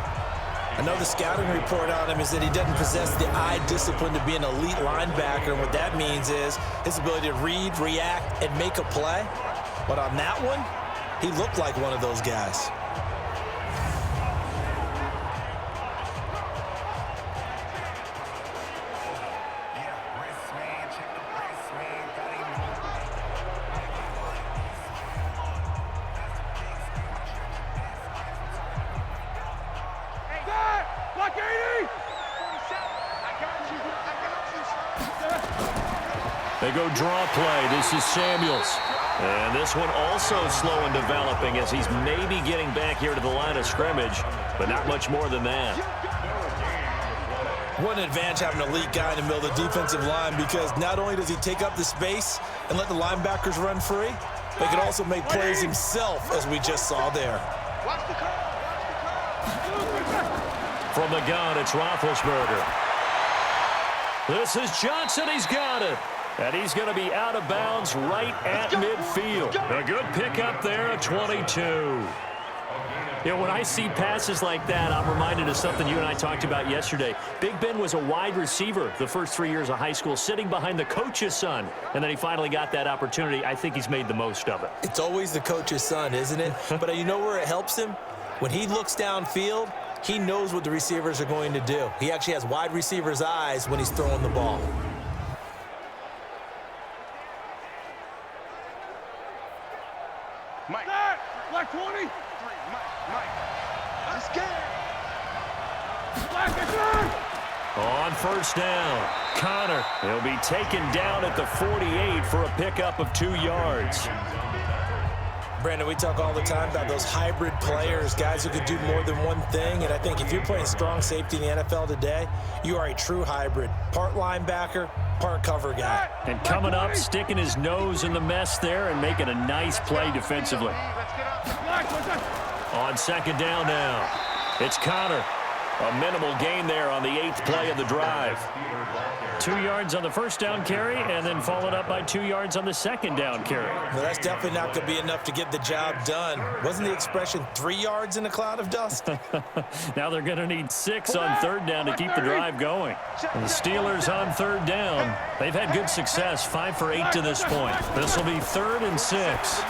I know the scouting report on him is that he doesn't possess the eye discipline to be an elite linebacker, and what that means is his ability to read, react, and make a play. But on that one, he looked like one of those guys. They go draw play. This is Samuels. And this one also slow in developing as he's maybe getting back here to the line of scrimmage, but not much more than that. What an advantage having an elite guy in the middle of the defensive line, because not only does he take up the space and let the linebackers run free, but he can also make plays himself, as we just saw there. From the gun, it's Roethlisberger. This is Johnson. He's got it. And he's going to be out of bounds right at midfield. A good pickup there at 22. You know, when I see passes like that, I'm reminded of something you and I talked about yesterday. Big Ben was a wide receiver the first 3 years of high school, sitting behind the coach's son. And then he finally got that opportunity. I think he's made the most of it. It's always the coach's son, isn't it? But you know where it helps him? When he looks downfield, he knows what the receivers are going to do. He actually has wide receiver's eyes when he's throwing the ball. Mike. Black 20. Mike. I'm scared. Black is on first down, Connor. He'll be taken down at the 48 for a pickup of 2 yards. Brandon, we talk all the time about those hybrid players, guys who could do more than one thing. And I think if you're playing strong safety in the NFL today, you are a true hybrid. Part linebacker, part cover guy. And coming up, sticking his nose in the mess there and making a nice play defensively. On second down now, it's Connor. A minimal gain there on the 8th play of the drive. 2 yards on the first down carry, and then followed up by 2 yards on the second down carry. Well, that's definitely not going to be enough to get the job done. Wasn't the expression 3 yards in a cloud of dust? Now they're going to need 6 on third down to keep the drive going. And the Steelers on third down. They've had good success, 5 for 8 to this point. This will be 3rd and 6.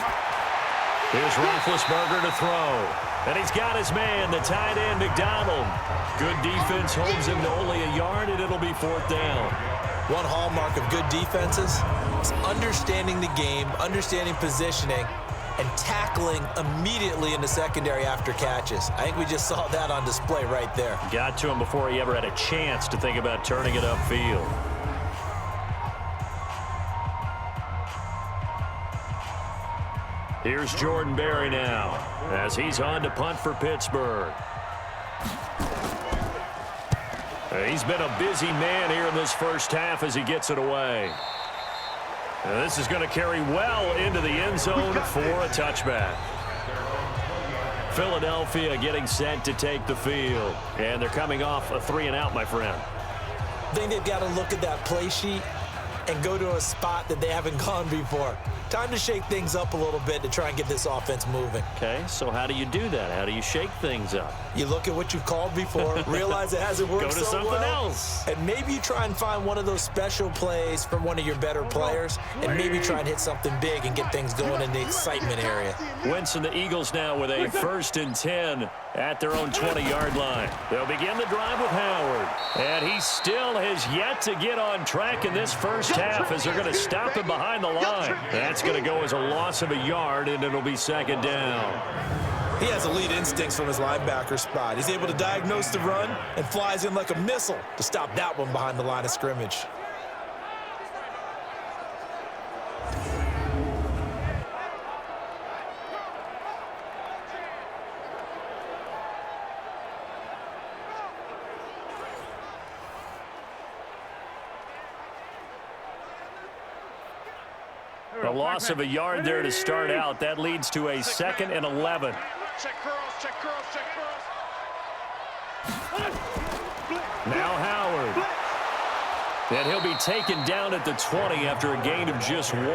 Here's Roethlisberger to throw. And he's got his man, the tight end, McDonald. Good defense holds him to only a yard, and it'll be 4th down. One hallmark of good defenses is understanding the game, understanding positioning, and tackling immediately in the secondary after catches. I think we just saw that on display right there. Got to him before he ever had a chance to think about turning it upfield. Here's Jordan Berry now as he's on to punt for Pittsburgh. He's been a busy man here in this first half as he gets it away. And this is going to carry well into the end zone for a touchback. Philadelphia getting set to take the field. And they're coming off a 3-and-out, my friend. I think they've got to look at that play sheet and go to a spot that they haven't gone before. Time to shake things up a little bit to try and get this offense moving. Okay, so how do you do that? How do you shake things up? You look at what you've called before, realize it hasn't worked Go to so something well, else. and maybe you try and find one of those special plays from one of your better players, and maybe try and hit something big and get things going in the excitement area. Wentz and the Eagles now with a 1st and 10 at their own 20-yard line. They'll begin the drive with Howard. And he still has yet to get on track in this first half as they're going to stop him behind the line. That's going to go as a loss of a yard, and it'll be 2nd down. He has elite instincts from his linebacker spot. He's able to diagnose the run and flies in like a missile to stop that one behind the line of scrimmage. A loss of a yard there to start out. That leads to a 2nd and 11. Check curls, check curls, check curls. Now Howard. And he'll be taken down at the 20 after a gain of just 1.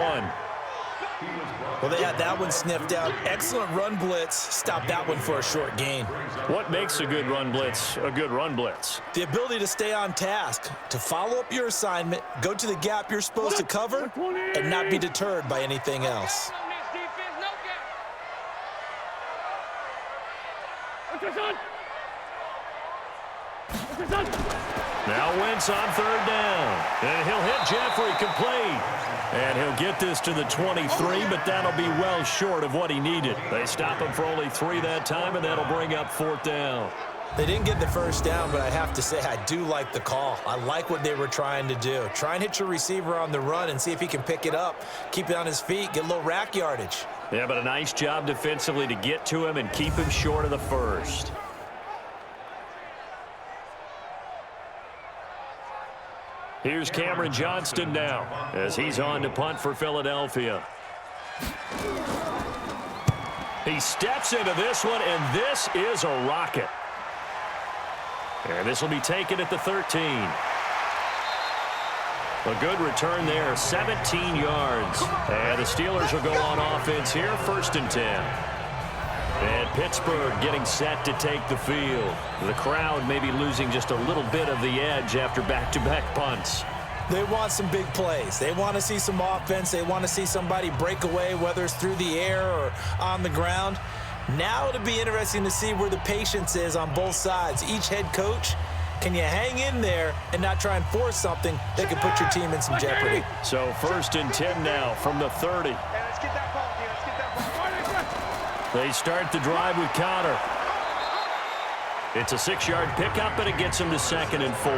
Well, they had that one sniffed out. Excellent run blitz. Stop that one for a short gain. What makes a good run blitz a good run blitz? The ability to stay on task, to follow up your assignment, go to the gap you're supposed to cover, and not be deterred by anything else. Now Wentz on 3rd down. And he'll hit Jeffrey complete. And he'll get this to the 23, but that'll be well short of what he needed. They stop him for only 3 that time, and that'll bring up 4th down. They didn't get the first down, but I have to say I do like the call. I like what they were trying to do. Try and hit your receiver on the run and see if he can pick it up, keep it on his feet, get a little rack yardage. Yeah, but a nice job defensively to get to him and keep him short of the first. Here's Cameron Johnston now as he's on to punt for Philadelphia. He steps into this one, and this is a rocket. And this will be taken at the 13. A good return there, 17 yards. And the Steelers will go on offense here, 1st and 10. And Pittsburgh getting set to take the field. The crowd maybe losing just a little bit of the edge after back-to-back punts. They want some big plays. They want to see some offense. They want to see somebody break away, whether it's through the air or on the ground. Now it'll be interesting to see where the patience is on both sides. Each head coach, can you hang in there and not try and force something that could put your team in some jeopardy? So 1st and 10 now from the 30. Let's get that ball, let's get that ball. They start the drive with Connor. It's a 6-yard pickup, and it gets him to 2nd and 4.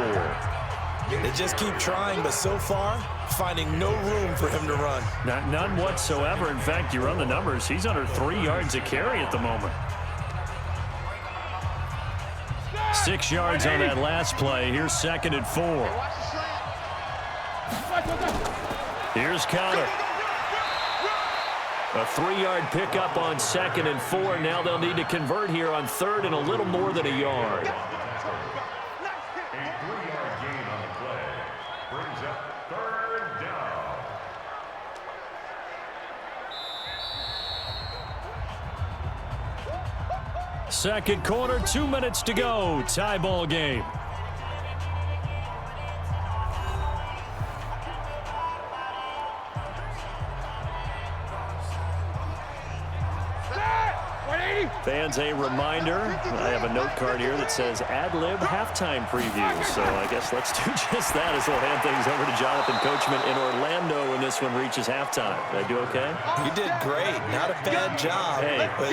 They just keep trying, but so far, finding no room for him to run. None whatsoever. In fact, you run the numbers. He's under 3 yards a carry at the moment. 6 yards on that last play. Here's 2nd and 4. Here's Connor. A 3-yard pickup on 2nd and 4. Now they'll need to convert here on 3rd and a little more than a yard. A 3-yard gain on the play brings up 3rd down. Second quarter, 2 minutes to go. Tie ball game. Fans, a reminder, I have a note card here that says ad-lib halftime preview. So I guess let's do just that as we'll hand things over to Jonathan Coachman in Orlando when this one reaches halftime. Did I do okay? You did great. Not a bad job. Hey. But,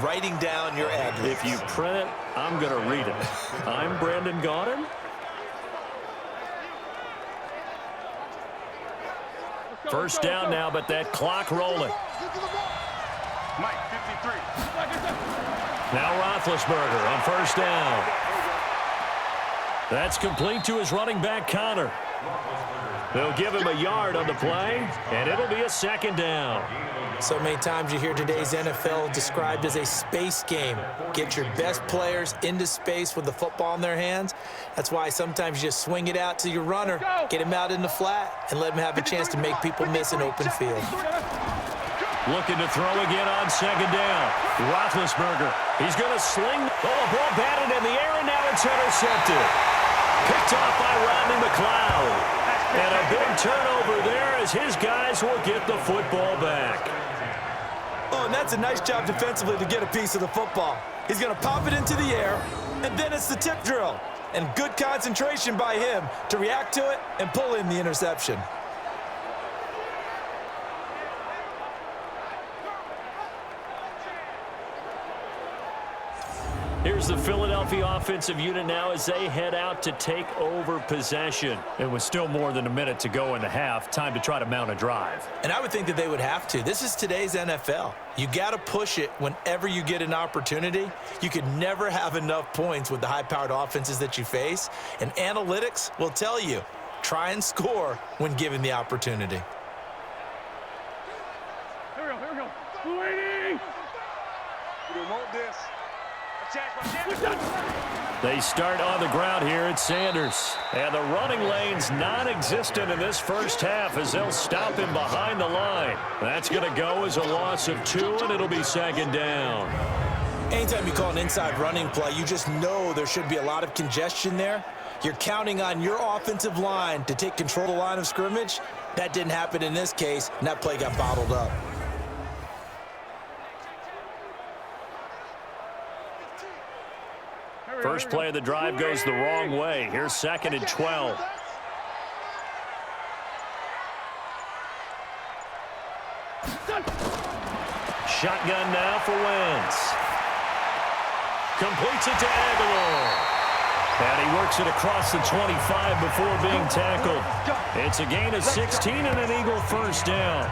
writing down your ad-libs. If you print it, I'm going to read it. I'm Brandon Gaudin. First down now, but that clock rolling. Mike, 53. Now Roethlisberger on first down. That's complete to his running back, Connor. They'll give him a yard on the play, and it'll be a 2nd down. So many times you hear today's NFL described as a space game. Get your best players into space with the football in their hands. That's why sometimes you just swing it out to your runner, get him out in the flat, and let him have a chance to make people miss an open field. Looking to throw again on 2nd down. Roethlisberger. He's going to sling. Oh, a ball batted in the air, and now it's intercepted. Picked off by Rodney McLeod. And a big turnover there as his guys will get the football back. Oh, and that's a nice job defensively to get a piece of the football. He's going to pop it into the air, and then it's the tip drill. And good concentration by him to react to it and pull in the interception. Here's the Philadelphia offensive unit now as they head out to take over possession. It was still more than a minute to go in the half. Time to try to mount a drive. And I would think that they would have to. This is today's NFL. You got to push it whenever you get an opportunity. You could never have enough points with the high-powered offenses that you face. And analytics will tell you, try and score when given the opportunity. Here we go. 280. We want this. They start on the ground here at Sanders. And the running lane's non-existent in this first half as they'll stop him behind the line. That's going to go as a loss of 2, and it'll be 2nd down. Anytime you call an inside running play, you just know there should be a lot of congestion there. You're counting on your offensive line to take control of the line of scrimmage. That didn't happen in this case, and that play got bottled up. First play of the drive goes the wrong way. Here's 2nd and 12. Shotgun now for Wentz. Completes it to Aguilar. And he works it across the 25 before being tackled. It's a gain of 16 and an Eagle first down.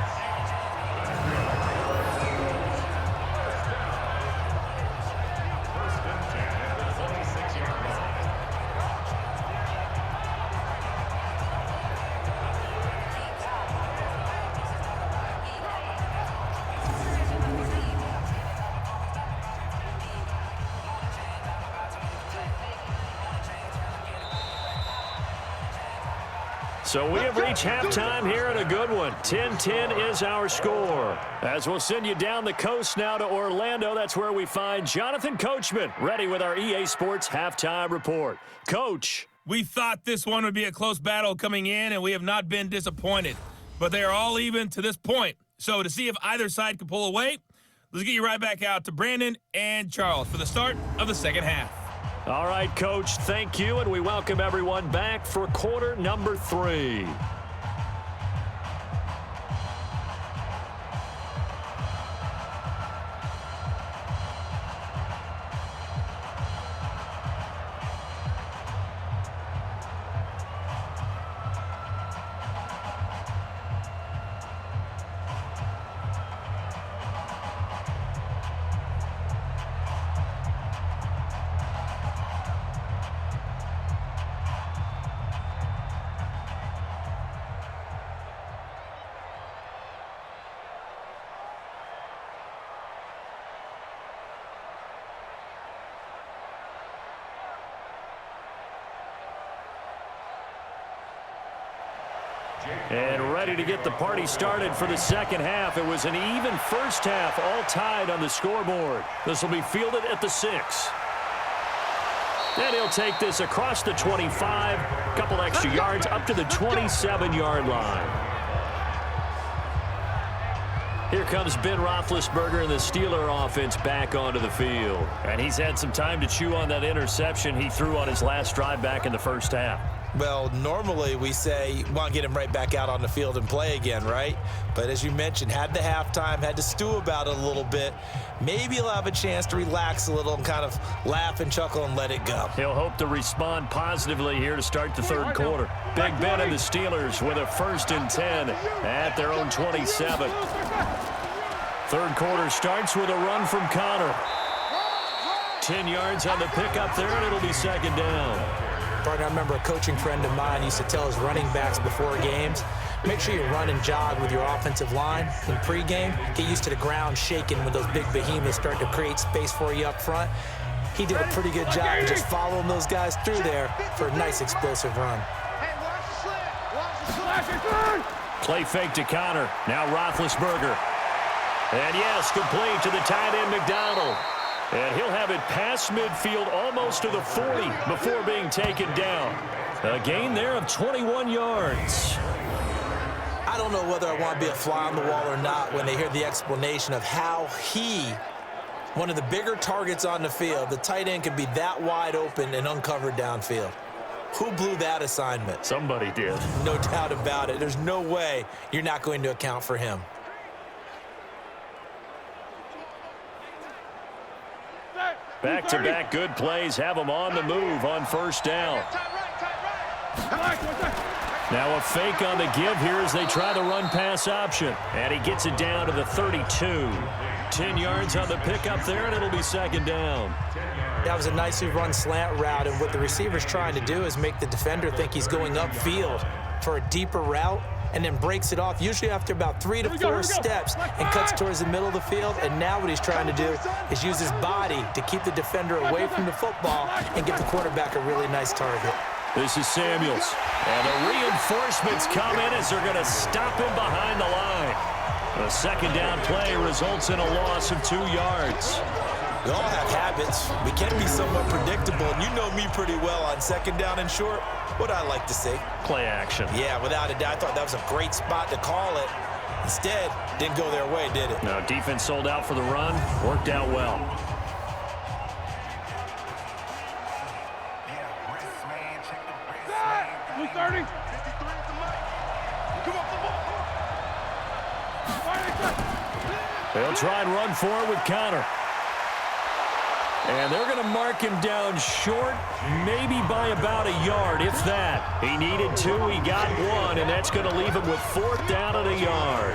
So we have reached halftime here in a good one. 10-10 is our score. As we'll send you down the coast now to Orlando, that's where we find Jonathan Coachman, ready with our EA Sports halftime report. Coach. We thought this one would be a close battle coming in, and we have not been disappointed. But they are all even to this point. So to see if either side can pull away, let's get you right back out to Brandon and Charles for the start of the second half. All right, Coach, thank you, and we welcome everyone back for quarter number 3. And ready to get the party started for the second half. It was an even first half, all tied on the scoreboard. This will be fielded at the 6. And he'll take this across the 25, a couple extra yards up to the 27-yard line. Here comes Ben Roethlisberger and the Steeler offense back onto the field. And he's had some time to chew on that interception he threw on his last drive back in the first half. Well, normally we say you want to get him right back out on the field and play again, right? But as you mentioned, had the halftime, had to stew about it a little bit. Maybe he'll have a chance to relax a little and kind of laugh and chuckle and let it go. He'll hope to respond positively here to start the third quarter. Big Ben and the Steelers with a 1st and 10 at their own 27. Third quarter starts with a run from Connor. 10 yards on the pickup there, and it'll be second down. Partner, I remember a coaching friend of mine used to tell his running backs before games, make sure you run and jog with your offensive line in pregame. Get used to the ground shaking when those big behemoths start to create space for you up front. He did a pretty good job of just following those guys through there for a nice explosive run. Play fake to Connor. Now Roethlisberger. And yes, complete to the tight end McDonald. And he'll have it past midfield almost to the 40 before being taken down. A gain there of 21 yards. I don't know whether I want to be a fly on the wall or not when they hear the explanation of how one of the bigger targets on the field, the tight end can be that wide open and uncovered downfield. Who blew that assignment? Somebody did. No doubt about it. There's no way you're not going to account for him. Back-to-back good plays have them on the move on first down. Now a fake on the give here as they try the run-pass option. And he gets it down to the 32. 10 yards on the pickup there, and it'll be second down. That was a nicely run slant route, and what the receiver's trying to do is make the defender think he's going upfield for a deeper route, and then breaks it off, usually after about 3 to 4 steps, and cuts towards the middle of the field. And now what he's trying to do is use his body to keep the defender away from the football and give the quarterback a really nice target. This is Samuels. And the reinforcements come in as they're going to stop him behind the line. A second down play results in a loss of 2 yards. We all have habits. We can be somewhat predictable, and you know me pretty well on second down and short. What I like to see. Play action. Yeah, without a doubt. I thought that was a great spot to call it. Instead, didn't go their way, did it? No, defense sold out for the run. Worked out well. Who's starting? They'll try and run for it with Connor. And they're going to mark him down short, maybe by about a yard, if that. He needed 2, he got 1, and that's going to leave him with 4th down at a yard.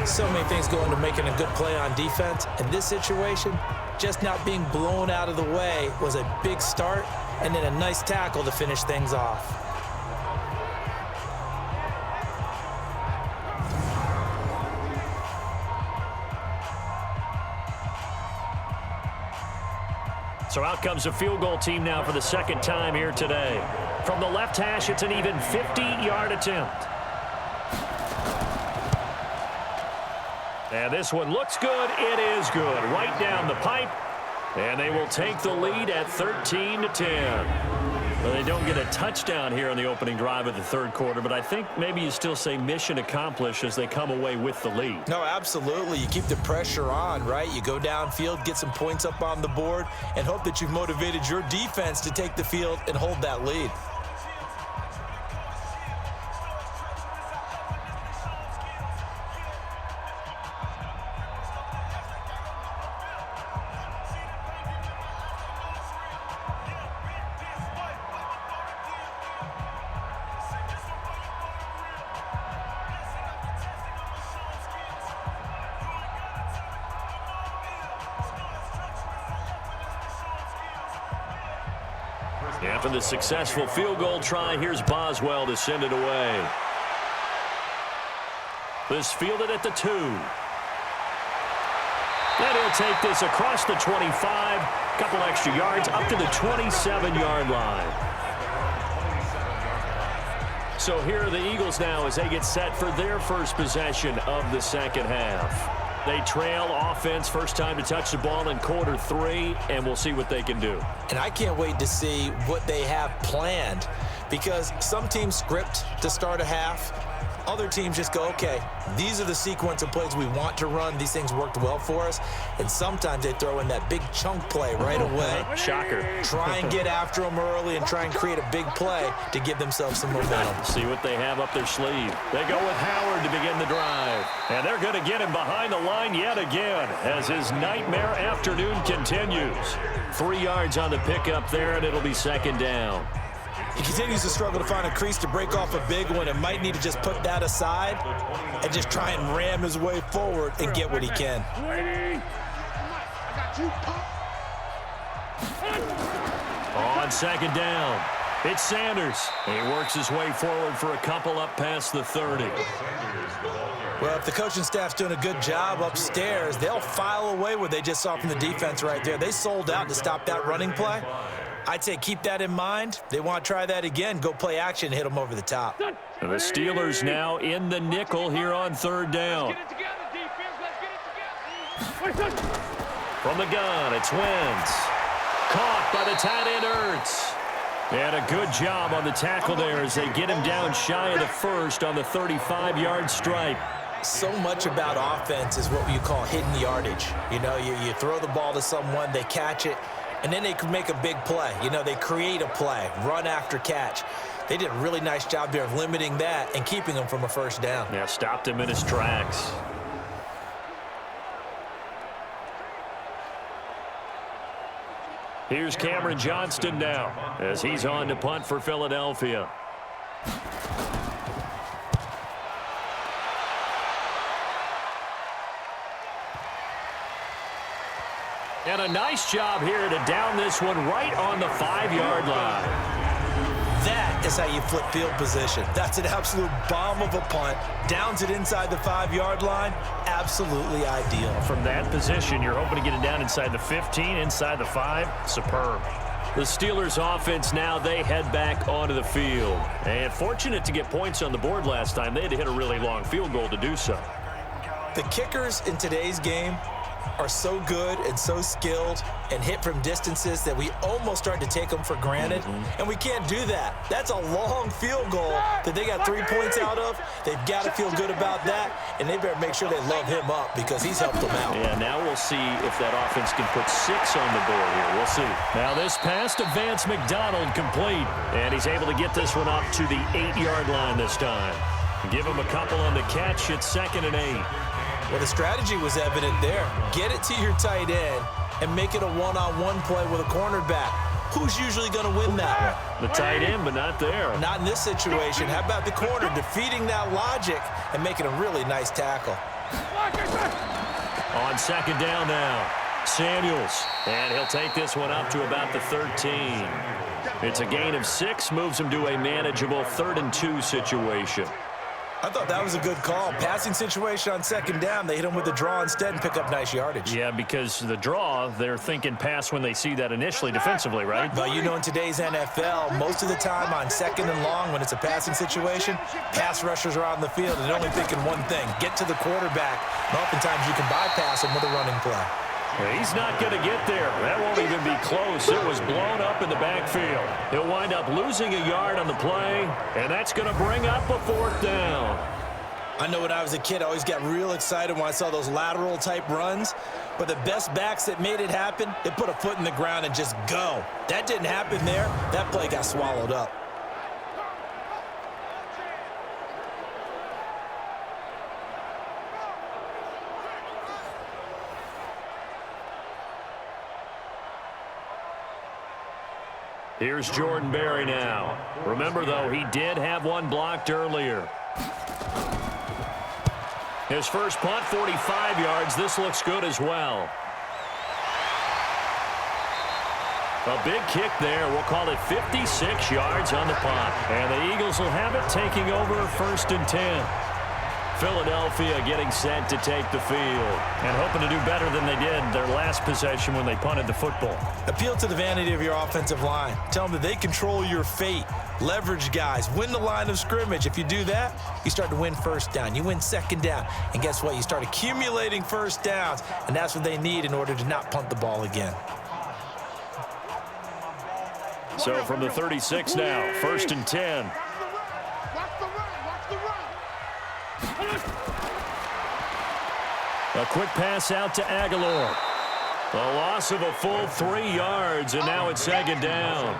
So many things go into making a good play on defense. In this situation, just not being blown out of the way was a big start, and then a nice tackle to finish things off. So out comes a field goal team now for the second time here today. From the left hash, it's an even 50-yard attempt. And this one looks good. It is good. Right down the pipe. And they will take the lead at 13-10. Well, they don't get a touchdown here on the opening drive of the third quarter, but I think maybe you still say mission accomplished as they come away with the lead. No, absolutely. You keep the pressure on, right? You go downfield, get some points up on the board, and hope that you've motivated your defense to take the field and hold that lead. After the successful field goal try, here's Boswell to send it away. This fielded at the 2. And he'll take this across the 25, couple extra yards up to the 27-yard line. So here are the Eagles now as they get set for their first possession of the second half. They trail offense first time to touch the ball in quarter 3, and we'll see what they can do. And I can't wait to see what they have planned, because some teams script to start a half. Other teams just go, okay, these are the sequence of plays we want to run. These things worked well for us. And sometimes they throw in that big chunk play right away. Shocker. Try and get after them early and try and create a big play to give themselves some momentum. See what they have up their sleeve. They go with Howard to begin the drive. And they're going to get him behind the line yet again as his nightmare afternoon continues. 3 yards on the pickup there, and it'll be second down. He continues to struggle to find a crease to break off a big one, and might need to just put that aside and just try and ram his way forward and get what he can. On second down, it's Sanders. He works his way forward for a couple up past the 30. Well, if the coaching staff's doing a good job upstairs, they'll file away what they just saw from the defense right there. They sold out to stop that running play. I'd say keep that in mind. They want to try that again. Go play action, hit them over the top. The Steelers now in the nickel here on third down. From the gun, it's Wentz. Caught by the tight end, Ertz. And a good job on the tackle there as they get him down shy of the first on the 35-yard stripe. So much about offense is what you call hidden yardage. You know, you throw the ball to someone, they catch it, and then they can make a big play. You know, they create a play, run after catch. They did a really nice job there of limiting that and keeping him from a first down. Yeah, stopped him in his tracks. Here's Cameron Johnston now as he's on to punt for Philadelphia. And a nice job here to down this one right on the 5-yard line. That is how you flip field position. That's an absolute bomb of a punt. Downs it inside the 5-yard line. Absolutely ideal. From that position, you're hoping to get it down inside the 15, inside the 5. Superb. The Steelers offense now, they head back onto the field. And fortunate to get points on the board last time. They had to hit a really long field goal to do so. The kickers in today's game are so good and so skilled and hit from distances that we almost start to take them for granted. And we can't do that. That's a long field goal that they got 3 points out of. They've got to feel good about that, and they better make sure they love him up because he's helped them out. Yeah, now we'll see if that offense can put 6 on the board here. We'll see. Now this pass to Vance McDonald complete, and he's able to get this one up to the 8-yard line this time. Give him a couple on the catch. It's 2nd and 8. Well, the strategy was evident there. Get it to your tight end and make it a one-on-one play with a cornerback. Who's usually going to win that one? The tight end, but not there. Not in this situation. How about the corner defeating that logic and making a really nice tackle? On second down now, Samuels. And he'll take this one up to about the 13. It's a gain of 6, moves him to a manageable 3rd and 2 situation. I thought that was a good call. Passing situation on second down, they hit him with the draw instead and pick up nice yardage. Yeah, because the draw, they're thinking pass when they see that initially defensively, right? But you know, in today's NFL, most of the time on second and long, when it's a passing situation, pass rushers are on the field and they're only thinking one thing, get to the quarterback. And oftentimes you can bypass him with a running play. He's not going to get there. That won't even be close. It was blown up in the backfield. He'll wind up losing a yard on the play, and that's going to bring up a 4th down. I know when I was a kid, I always got real excited when I saw those lateral-type runs. But the best backs that made it happen, they put a foot in the ground and just go. That didn't happen there. That play got swallowed up. Here's Jordan Berry now. Remember, though, he did have one blocked earlier. His first punt, 45 yards. This looks good as well. A big kick there. We'll call it 56 yards on the punt. And the Eagles will have it, taking over 1st and 10. Philadelphia getting set to take the field and hoping to do better than they did their last possession when they punted the football. Appeal to the vanity of your offensive line. Tell them that they control your fate. Leverage guys. Win the line of scrimmage. If you do that, you start to win first down. You win second down. And guess what? You start accumulating first downs. And that's what they need in order to not punt the ball again. So from the 36 now, 1st and 10. A quick pass out to Aguilar. A loss of a full 3 yards, and now it's 2nd down.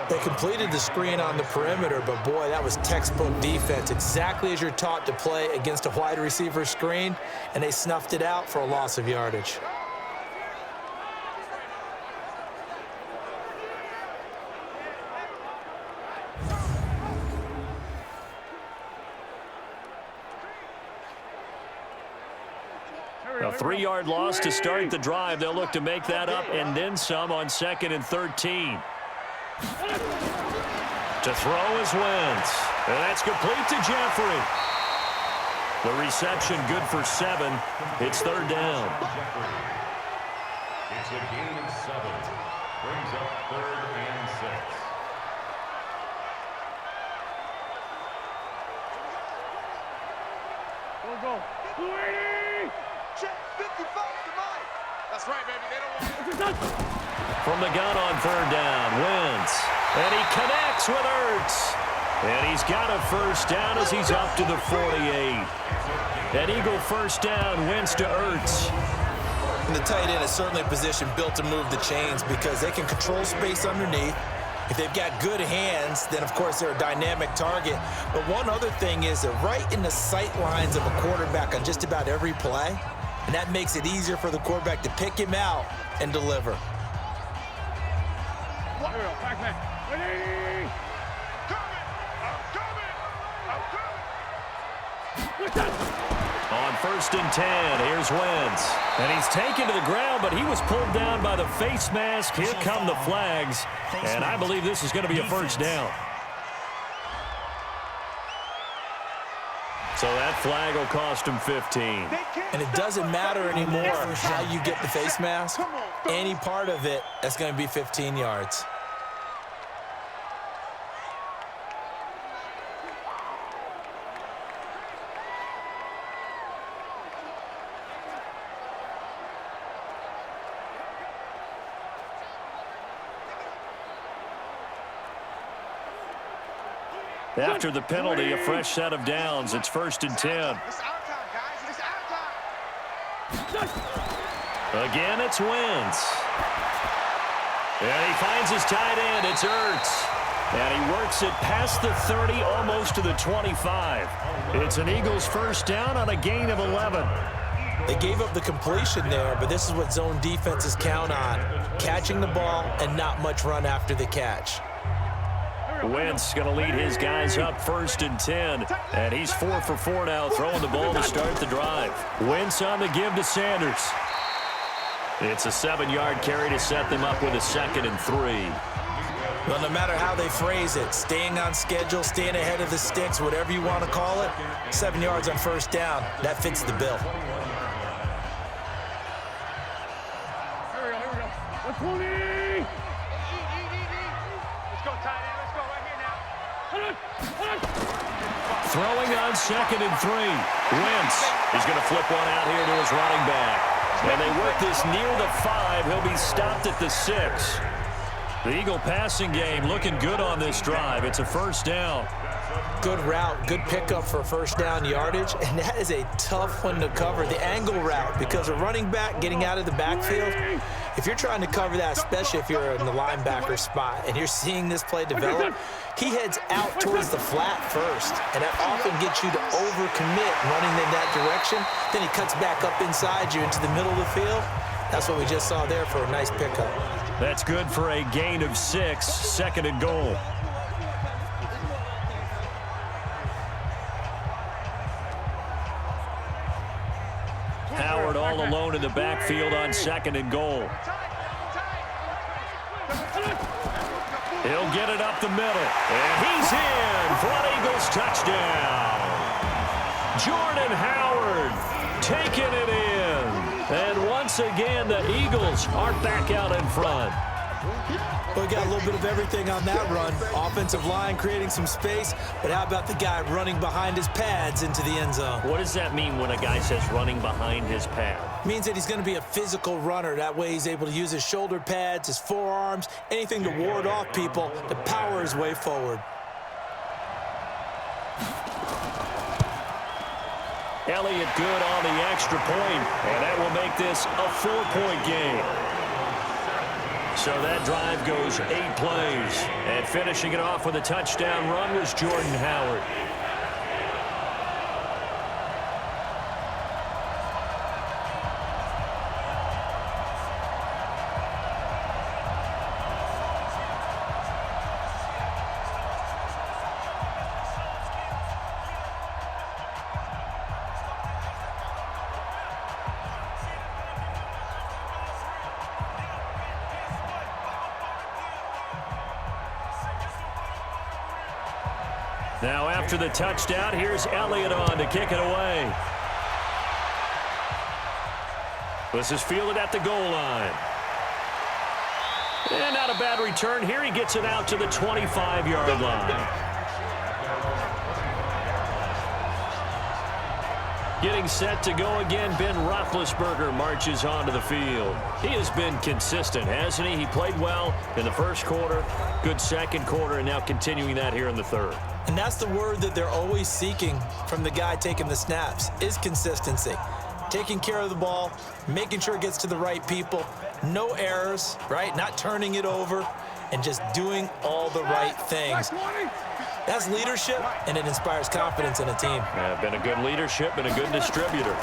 They completed the screen on the perimeter, but boy, that was textbook defense. Exactly as you're taught to play against a wide receiver screen, and they snuffed it out for a loss of yardage. A 3-yard loss to start the drive. They'll look to make that up and then some on 2nd and 13. To throw is Wentz. And that's complete to Jeffrey. The reception good for 7. It's 3rd down. It's a gain of 7. Brings up 3rd and 6. Go. 280! Check 55 to Mike. That's right, baby. They don't want From the gun on 3rd down, Wentz. And he connects with Ertz. And he's got a first down as he's up to the 48. An Eagle first down, Wentz to Ertz. And the tight end is certainly a position built to move the chains because they can control space underneath. If they've got good hands, then, of course, they're a dynamic target. But one other thing is they're right in the sight lines of a quarterback on just about every play, and that makes it easier for the quarterback to pick him out and deliver. On 1st and 10, here's Wentz. And he's taken to the ground, but he was pulled down by the face mask. Here come the flags. And I believe this is going to be a first down. So that flag will cost him 15. And it doesn't matter anymore how you get the face mask. Any part of it, that's going to be 15 yards. After the penalty, a fresh set of downs. It's 1st and 10. It's our time, guys. It's our time. Again, it's Wentz. And he finds his tight end. It's Ertz. And he works it past the 30, almost to the 25. It's an Eagles first down on a gain of 11. They gave up the completion there, but this is what zone defenses count on. Catching the ball and not much run after the catch. Wentz going to lead his guys up 1st and 10. And he's 4 for 4 now, throwing the ball to start the drive. Wentz on the give to Sanders. It's a 7-yard carry to set them up with a 2nd and 3. Well, no matter how they phrase it, staying on schedule, staying ahead of the sticks, whatever you want to call it, 7 yards on first down, that fits the bill. Here we go. Let's go, tight end. Let's go right here now. Throwing on 2nd and 3. Wentz is going to flip one out here to his running back. And they work this near the 5. He'll be stopped at the 6. The Eagle passing game looking good on this drive. It's a first down. Good route, good pickup for first down yardage, and that is a tough one to cover, the angle route, because a running back getting out of the backfield, if you're trying to cover that, especially if you're in the linebacker spot and you're seeing this play develop, he heads out towards the flat first, and that often gets you to overcommit running in that direction. Then he cuts back up inside you into the middle of the field. That's what we just saw there for a nice pickup. That's good for a gain of 6, 2nd and goal. Howard all alone in the backfield on 2nd and goal. He'll get it up the middle. And he's in for an Eagles touchdown. Jordan Howard taking it in. And once again, the Eagles are back out in front. We got a little bit of everything on that run. Offensive line creating some space, but how about the guy running behind his pads into the end zone? What does that mean when a guy says running behind his pad? Means that he's going to be a physical runner. That way he's able to use his shoulder pads, his forearms, anything to ward off people to power his way forward. Elliott good on the extra point, and that will make this a 4-point game. So that drive goes 8 plays, and finishing it off with a touchdown run was Jordan Howard. Now after the touchdown, here's Elliott on to kick it away. This is fielded at the goal line. And not a bad return here. He gets it out to the 25-yard line. Getting set to go again, Ben Roethlisberger marches onto the field. He has been consistent, hasn't he? He played well in the first quarter, good second quarter, and now continuing that here in the third. And that's the word that they're always seeking from the guy taking the snaps, is consistency. Taking care of the ball, making sure it gets to the right people, no errors, right? Not turning it over, and just doing all the right things. That's leadership, and it inspires confidence in a team. Yeah, been a good leadership and a good distributor.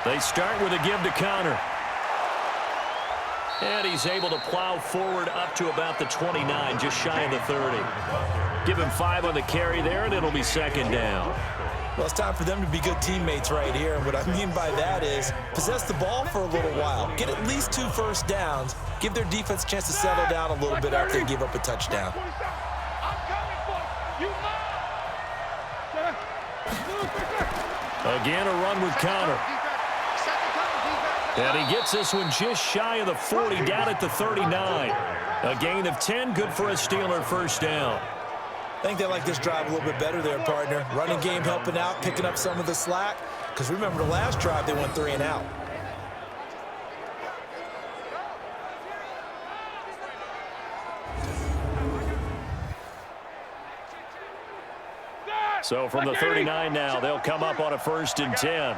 They start with a give to counter. And he's able to plow forward up to about the 29, just shy of the 30. Give him 5 on the carry there, and it'll be second down. Well, it's time for them to be good teammates right here. And what I mean by that is possess the ball for a little while. Get at least 2 first downs. Give their defense a chance to settle down a little bit after they give up a touchdown. Again, a run with counter. And he gets this one just shy of the 40, down at the 39. A gain of 10, good for a Steeler first down. I think they like this drive a little bit better there, partner. Running game helping out, picking up some of the slack. Because remember the last drive, they went 3 and out. So from the 39 now, they'll come up on a 1st and 10.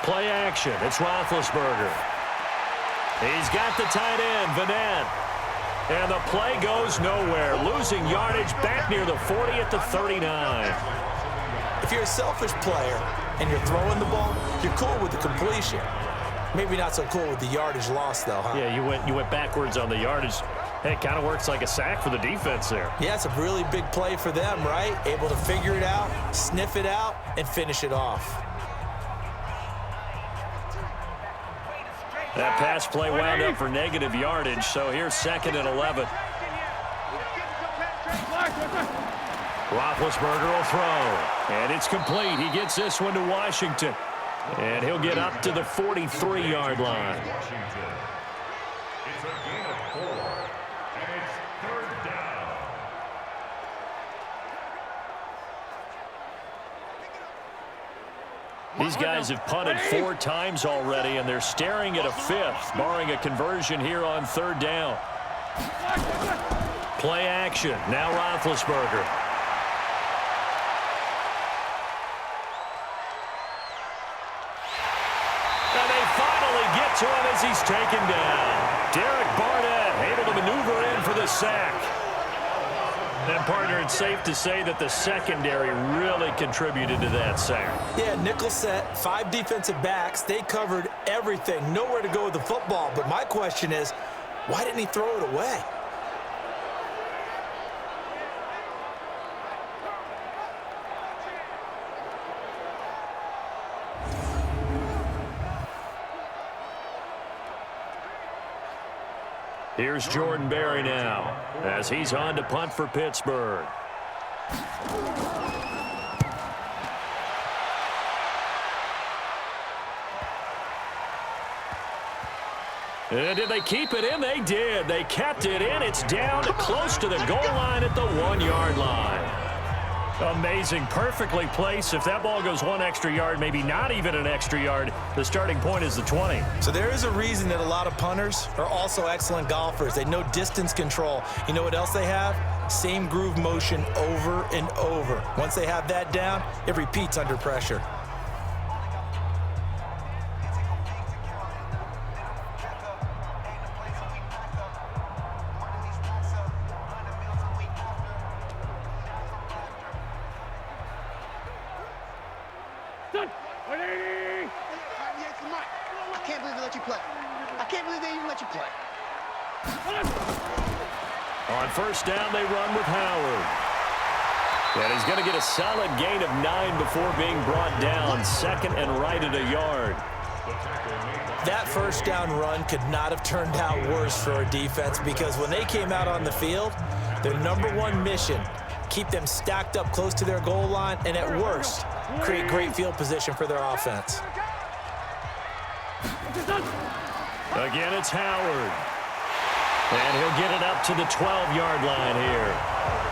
Play action. It's Roethlisberger. He's got the tight end, Vanette. And the play goes nowhere. Losing yardage back near the 40 at the 39. If you're a selfish player and you're throwing the ball, you're cool with the completion. Maybe not so cool with the yardage loss, though, huh? Yeah, you went backwards on the yardage. Hey, it kind of works like a sack for the defense there. Yeah, it's a really big play for them, right? Able to figure it out, sniff it out, and finish it off. That pass play wound up for negative yardage, so here's 2nd and 11. Roethlisberger will throw, and it's complete. He gets this one to Washington, and he'll get up to the 43-yard line. It's a gain of 4, and it's 3rd down. These guys have punted 4 times already, and they're staring at a 5th, barring a conversion here on 3rd down. Play action. Now Roethlisberger. And they finally get to him as he's taken down. Derek Barnett able to maneuver in for the sack. And, partner, it's safe to say that the secondary really contributed to that sack. Yeah, nickel set, 5 defensive backs. They covered everything. Nowhere to go with the football. But my question is, why didn't he throw it away? Here's Jordan Berry now as he's on to punt for Pittsburgh. And did they keep it in? They did. They kept it in. It's down close to the goal line at the 1-yard line. Amazing. Perfectly placed. If that ball goes 1 extra yard, maybe not even an extra yard, the starting point is the 20. So there is a reason that a lot of punters are also excellent golfers. They know distance control. You know what else they have? Same groove motion over and over. Once they have that down, it repeats under pressure. I can't believe they let you play. I can't believe they even let you play. On first down, they run with Howard. And he's going to get a solid gain of 9 before being brought down. Second and right at a yard. That first down run could not have turned out worse for a defense, because when they came out on the field, their #1 mission, keep them stacked up close to their goal line, and at worst, create great field position for their offense. Again, it's Howard. And he'll get it up to the 12-yard line here.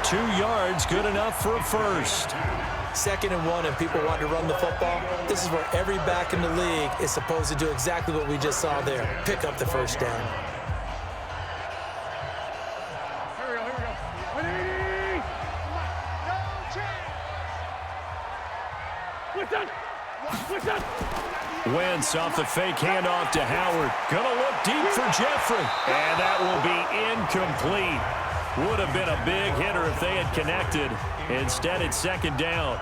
2 yards, good enough for a first. 2nd and 1, and people want to run the football. This is where every back in the league is supposed to do exactly what we just saw there. Pick up the first down. Here we go. No chance. What's that? Wentz off the fake handoff to Howard. Gonna look deep for Jeffrey. And that will be incomplete. Would have been a big hitter if they had connected. Instead, it's 2nd down.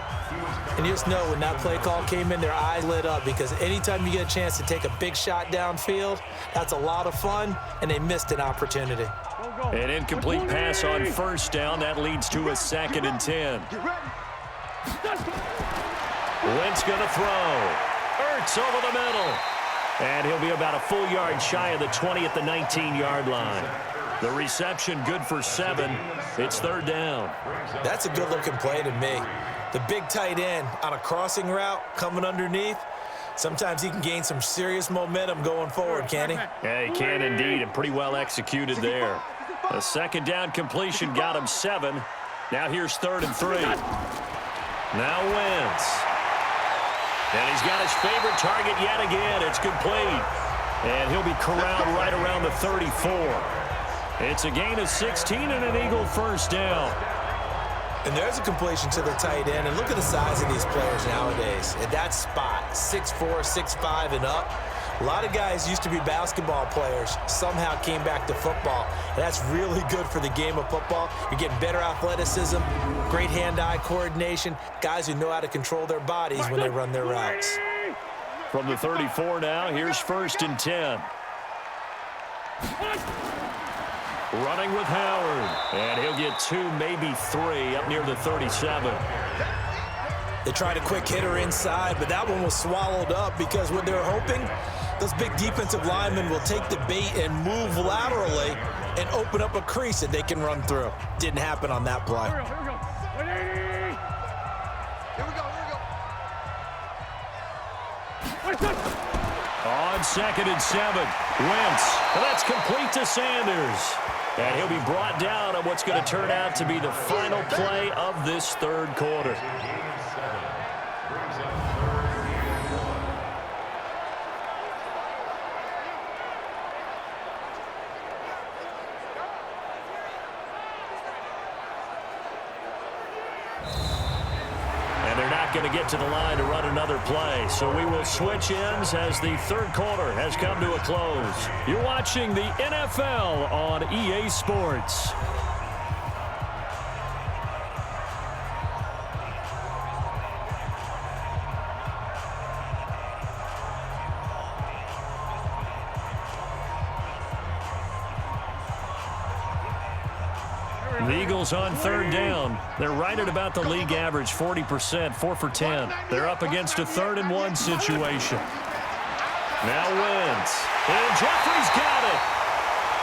And you just know when that play call came in, their eyes lit up, because anytime you get a chance to take a big shot downfield, that's a lot of fun, and they missed an opportunity. An incomplete pass on first down. That leads to a 2nd and 10. Wentz gonna throw. Ertz over the middle. And he'll be about a full yard shy of the 20 at the 19-yard line. The reception good for 7. It's 3rd down. That's a good-looking play to me. The big tight end on a crossing route coming underneath. Sometimes he can gain some serious momentum going forward, can't he? Yeah, he can indeed, and pretty well executed there. A 2nd down completion got him 7. Now here's 3rd and 3. Now Wentz. And he's got his favorite target yet again. It's complete. And he'll be corralled right around the 34. It's a gain of 16 and an Eagle first down. And there's a completion to the tight end. And look at the size of these players nowadays. At that spot, 6'4", 6'5", and up. A lot of guys used to be basketball players, somehow came back to football. And that's really good for the game of football. You're getting better athleticism, great hand-eye coordination, guys who know how to control their bodies when they run their routes. From the 34 now, here's 1st and 10. Running with Howard. And he'll get 2, maybe 3 up near the 37. They tried a quick hitter inside, but that one was swallowed up, because what they're hoping, those big defensive linemen will take the bait and move laterally and open up a crease that they can run through. Didn't happen on that play. Here we go. On 2nd and 7, Wentz. And that's complete to Sanders. And he'll be brought down on what's going to turn out to be the final play of this 3rd quarter. Going to get to the line to run another play. So we will switch ends as the 3rd quarter has come to a close. You're watching the NFL on EA Sports. The Eagles on 3rd down. They're right at about the league average, 40%, 4 for 10. They're up against a 3rd and 1 situation. Now Wentz. And Jeffrey's got it.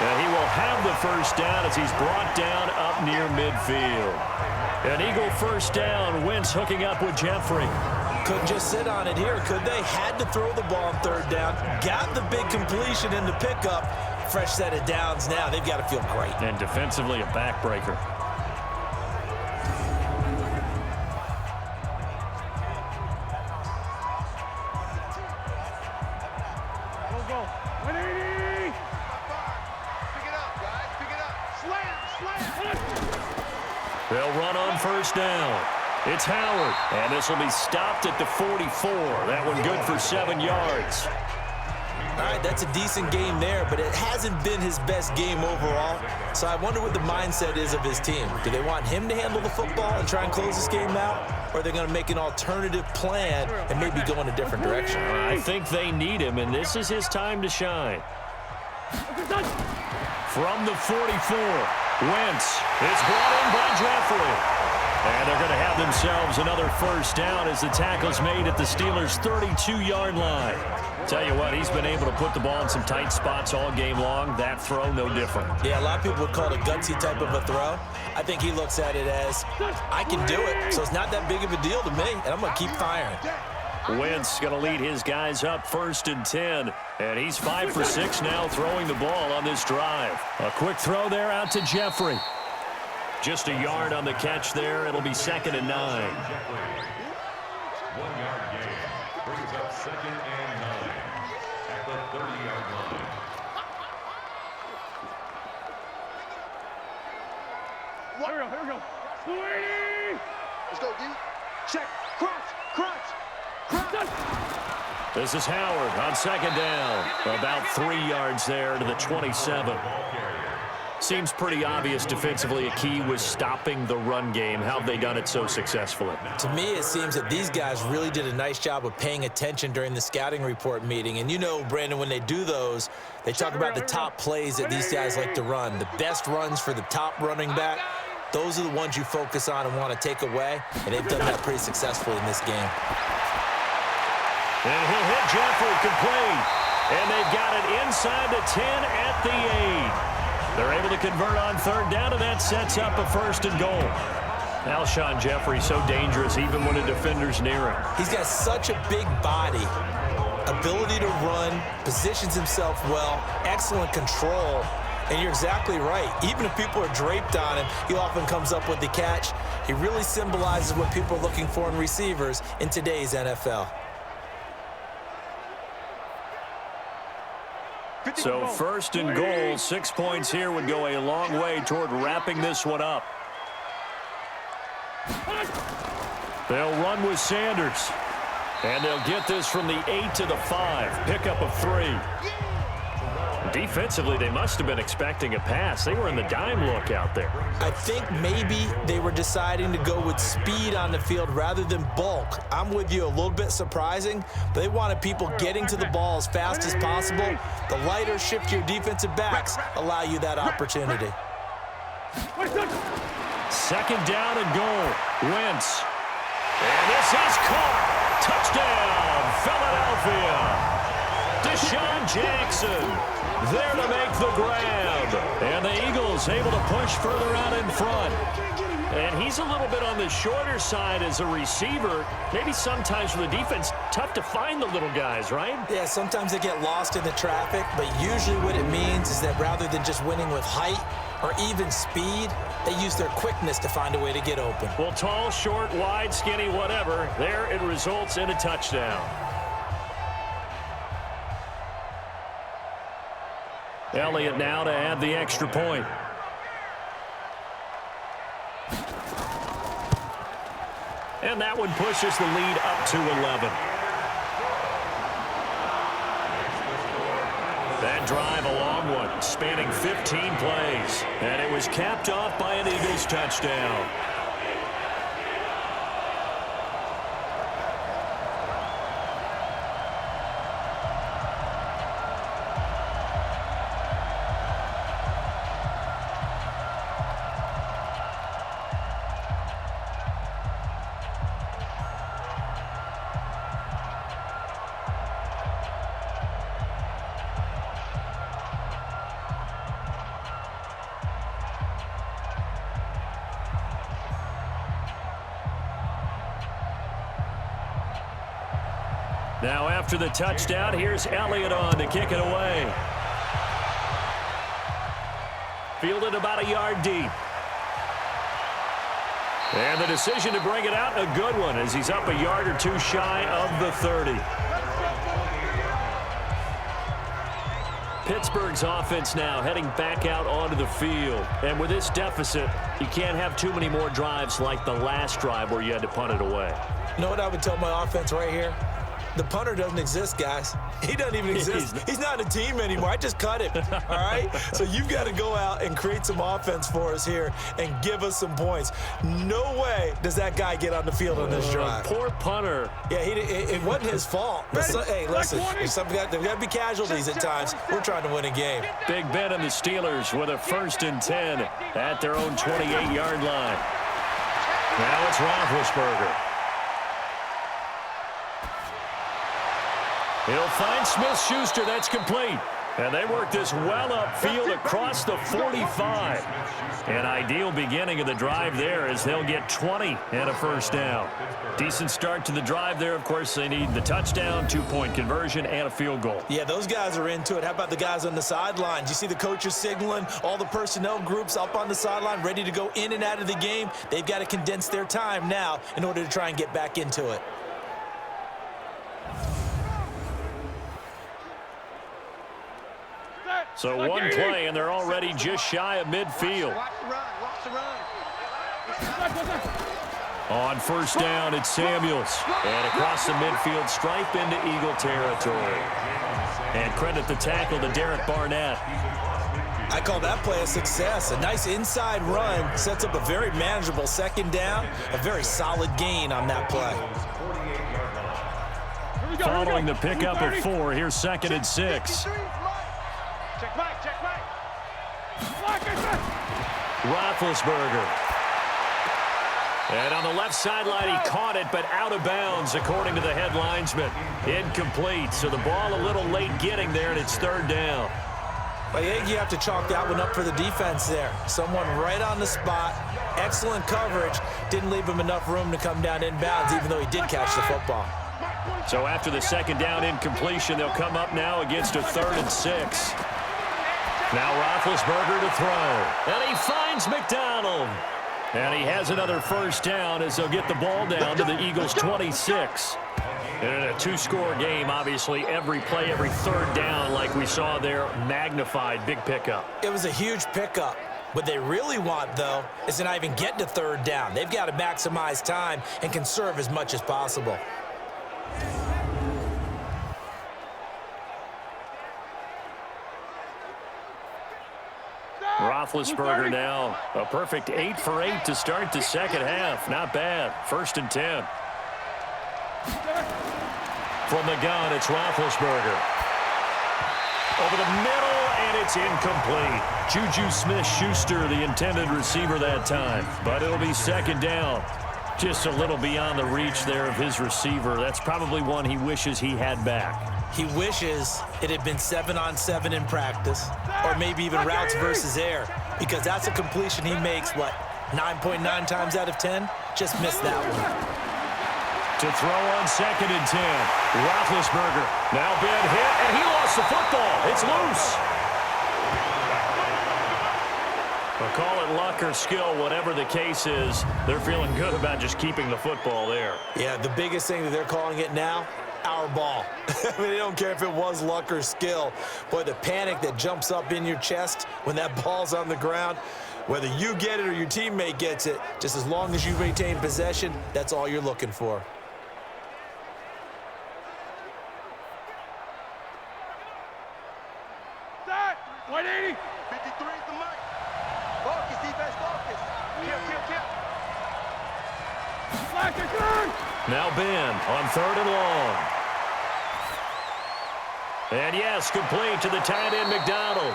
And he will have the first down as he's brought down up near midfield. An Eagle first down. Wentz hooking up with Jeffrey. Couldn't just sit on it here, could they? Had to throw the ball on third down. Got the big completion in the pickup. Fresh set of downs now. They've got to feel great. And defensively, a backbreaker. Go. 180. Pick it up, guys. Pick it up. Slam. They'll run on first down. It's Howard, and this will be stopped at the 44. That one good for 7 yards. All right, that's a decent game there, but it hasn't been his best game overall. So I wonder what the mindset is of his team. Do they want him to handle the football and try and close this game out? Or are they going to make an alternative plan and maybe go in a different direction? I think they need him, and this is his time to shine. From the 44, Wentz is brought in by Jeffrey. And they're going to have themselves another first down as the tackle's made at the Steelers' 32-yard line. Tell you what, he's been able to put the ball in some tight spots all game long. That throw, no different. Yeah, a lot of people would call it a gutsy type of a throw. I think he looks at it as, I can do it, so it's not that big of a deal to me, and I'm going to keep firing. Wentz going to lead his guys up 1st and 10. And he's 5 for 6 now throwing the ball on this drive. A quick throw there out to Jeffrey. Just a yard on the catch there. It'll be 2nd and 9. 1 yard gain brings up 2nd and 9 at the 30-yard line. Here we go. 280. Let's go, D. Check. Crunch. This is Howard on 2nd down. About 3 yards there to the 27. Seems pretty obvious defensively a key was stopping the run game. How have they done it so successfully? To me, it seems that these guys really did a nice job of paying attention during the scouting report meeting. And you know, Brandon, when they do those, they talk about the top plays that these guys like to run. The best runs for the top running back, those are the ones you focus on and want to take away. And they've done that pretty successfully in this game. And he'll hit Jeffrey complete. And they've got it inside the 10 at the 8. They're able to convert on 3rd down, and that sets up a 1st and goal. Alshon Jeffrey, so dangerous even when a defender's near him. He's got such a big body, ability to run, positions himself well, excellent control. And you're exactly right. Even if people are draped on him, he often comes up with the catch. He really symbolizes what people are looking for in receivers in today's NFL. So 1st and goal, 6 points here would go a long way toward wrapping this one up. They'll run with Sanders. And they'll get this from the 8 to the 5. Pickup of 3. Defensively, they must have been expecting a pass. They were in the dime look out there. I think maybe they were deciding to go with speed on the field rather than bulk. I'm with you, a little bit surprising, but they wanted people getting to the ball as fast as possible. The lighter, shiftier defensive backs allow you that opportunity. 2nd down and goal. Wentz. And this is caught. Touchdown, Philadelphia. Deshaun Jackson there to make the grab. And the Eagles able to push further out in front. And he's a little bit on the shorter side as a receiver. Maybe sometimes for the defense, tough to find the little guys, right? Yeah, sometimes they get lost in the traffic, but usually what it means is that rather than just winning with height or even speed, they use their quickness to find a way to get open. Well, tall, short, wide, skinny, whatever, there it results in a touchdown. Elliott now to add the extra point. And that one pushes the lead up to 11. That drive, a long one, spanning 15 plays. And it was capped off by an Eagles touchdown. Now after the touchdown, here's Elliott on to kick it away. Fielded about a yard deep. And the decision to bring it out, a good one, as he's up a yard or two shy of the 30. Pittsburgh's offense now heading back out onto the field. And with this deficit, you can't have too many more drives like the last drive where you had to punt it away. You know what I would tell my offense right here? The punter doesn't exist, guys. He doesn't even exist. He's not a team anymore. I just cut him, all right? So you've got to go out and create some offense for us here and give us some points. No way does that guy get on the field on this drive. Poor punter. Yeah, it wasn't his fault. But hey, listen, there's got to be casualties at times. We're trying to win a game. Big Ben and the Steelers with a 1st and 10 at their own 28-yard line. Now it's Roethlisberger. He'll find Smith-Schuster. That's complete. And they work this well upfield across the 45. An ideal beginning of the drive there as they'll get 20 and a first down. Decent start to the drive there. Of course, they need the touchdown, 2-point conversion, and a field goal. Yeah, those guys are into it. How about the guys on the sidelines? You see the coaches signaling, all the personnel groups up on the sideline ready to go in and out of the game. They've got to condense their time now in order to try and get back into it. So one play, and they're already just shy of midfield. On first down, it's Samuels. And across the midfield stripe into Eagle territory. And credit the tackle to Derek Barnett. I call that play a success. A nice inside run sets up a very manageable second down. A very solid gain on that play. Following the pickup of 4, here's 2nd and 6. Check Mike, check Mike. Roethlisberger. And on the left sideline, he caught it, but out of bounds, according to the head linesman. Incomplete, so the ball a little late getting there, and it's 3rd down. I think you have to chalk that one up for the defense there. Someone right on the spot. Excellent coverage. Didn't leave him enough room to come down inbounds, even though he did catch the football. So after the second down incompletion, they'll come up now against a 3rd and 6. Now Roethlisberger to throw. And he finds McDonald. And he has another first down as they'll get the ball down to the Eagles' 26. And in a 2-score game, obviously, every play, every 3rd down, like we saw there, magnified, big pickup. It was a huge pickup. What they really want, though, is to not even get to 3rd down. They've got to maximize time and conserve as much as possible. Roethlisberger now a perfect 8 for 8 to start the second half. Not bad. 1st and 10. From the gun, it's Roethlisberger. Over the middle, and it's incomplete. Juju Smith-Schuster, the intended receiver that time. But it'll be 2nd down. Just a little beyond the reach there of his receiver. That's probably one he wishes he had back. He wishes it had been 7-on-7 in practice, or maybe even routes versus air, because that's a completion he makes, what, 9.9 times out of 10? Just missed that one. To throw on 2nd and 10. Roethlisberger now been hit, and he lost the football. It's loose. Well, call it luck or skill, whatever the case is. They're feeling good about just keeping the football there. Yeah, the biggest thing that they're calling it now, our ball. I mean, they don't care if it was luck or skill. Boy, the panic that jumps up in your chest when that ball's on the ground, whether you get it or your teammate gets it, just as long as you maintain possession, that's all you're looking for. Start! 180! 53 is the mic. Focus, defense, focus. Kill. Now Ben on 3rd and long. And yes, complete to the tight end McDonald.